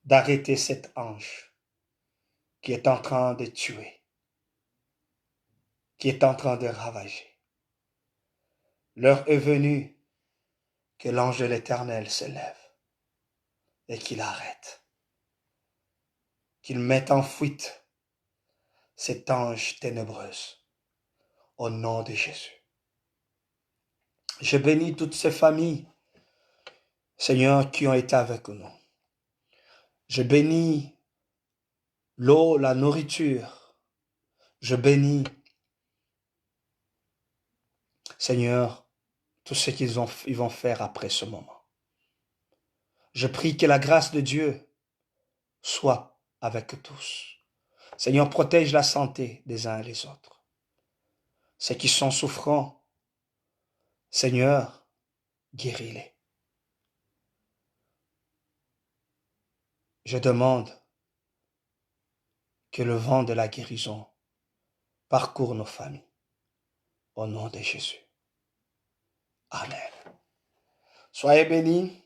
d'arrêter cet ange qui est en train de tuer, qui est en train de ravager. L'heure est venue que l'ange de l'Éternel se lève et qu'il arrête, qu'il mette en fuite cet ange ténébreuse au nom de Jésus. Je bénis toutes ces familles, Seigneur, qui ont été avec nous. Je bénis l'eau, la nourriture. Je bénis, Seigneur, tout ce qu'ils vont faire après ce moment. Je prie que la grâce de Dieu soit avec tous. Seigneur, protège la santé des uns et des autres. Ceux qui sont souffrants, Seigneur, guéris-les. Je demande que le vent de la guérison parcourt nos familles. Au nom de Jésus. Amen. Soyez bénis,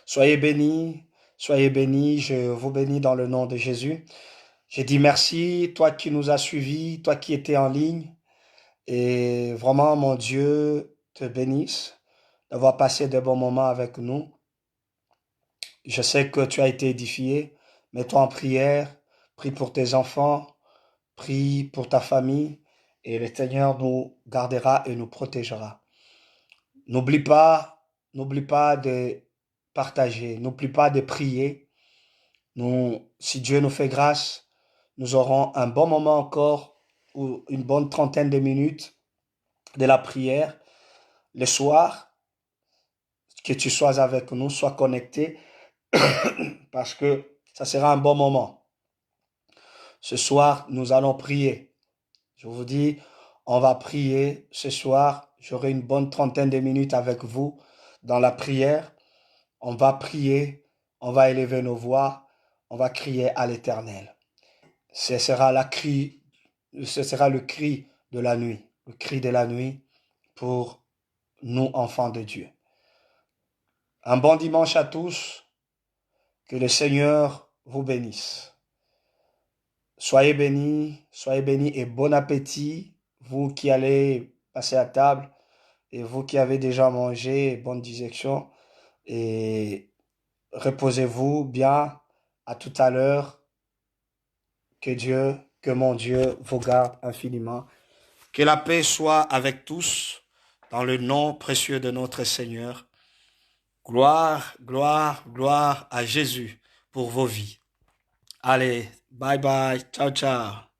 soyez bénis, soyez bénis. Je vous bénis dans le nom de Jésus. Je dis merci, toi qui nous as suivis, toi qui étais en ligne. Et vraiment, mon Dieu te bénisse d'avoir passé de bons moments avec nous. Je sais que tu as été édifié. Mets-toi en prière. Prie pour tes enfants. Prie pour ta famille. Et le Seigneur nous gardera et nous protégera. N'oublie pas, n'oublie pas de partager. N'oublie pas de prier. Nous, si Dieu nous fait grâce, nous aurons un bon moment encore ou une bonne trentaine de minutes de la prière le soir, que tu sois avec nous, sois connecté, parce que ça sera un bon moment. Ce soir, nous allons prier. Je vous dis, on va prier ce soir. J'aurai une bonne trentaine de minutes avec vous dans la prière. On va prier, on va élever nos voix, on va crier à l'Éternel. Ce sera ce sera le cri de la nuit, le cri de la nuit pour nous, enfants de Dieu. Un bon dimanche à tous. Que le Seigneur vous bénisse. Soyez bénis et bon appétit, vous qui allez passer à table et vous qui avez déjà mangé, bonne digestion et reposez-vous bien. À tout à l'heure. Que mon Dieu vous garde infiniment. Que la paix soit avec tous dans le nom précieux de notre Seigneur. Gloire, gloire, gloire à Jésus pour vos vies. Allez, bye bye, ciao, ciao.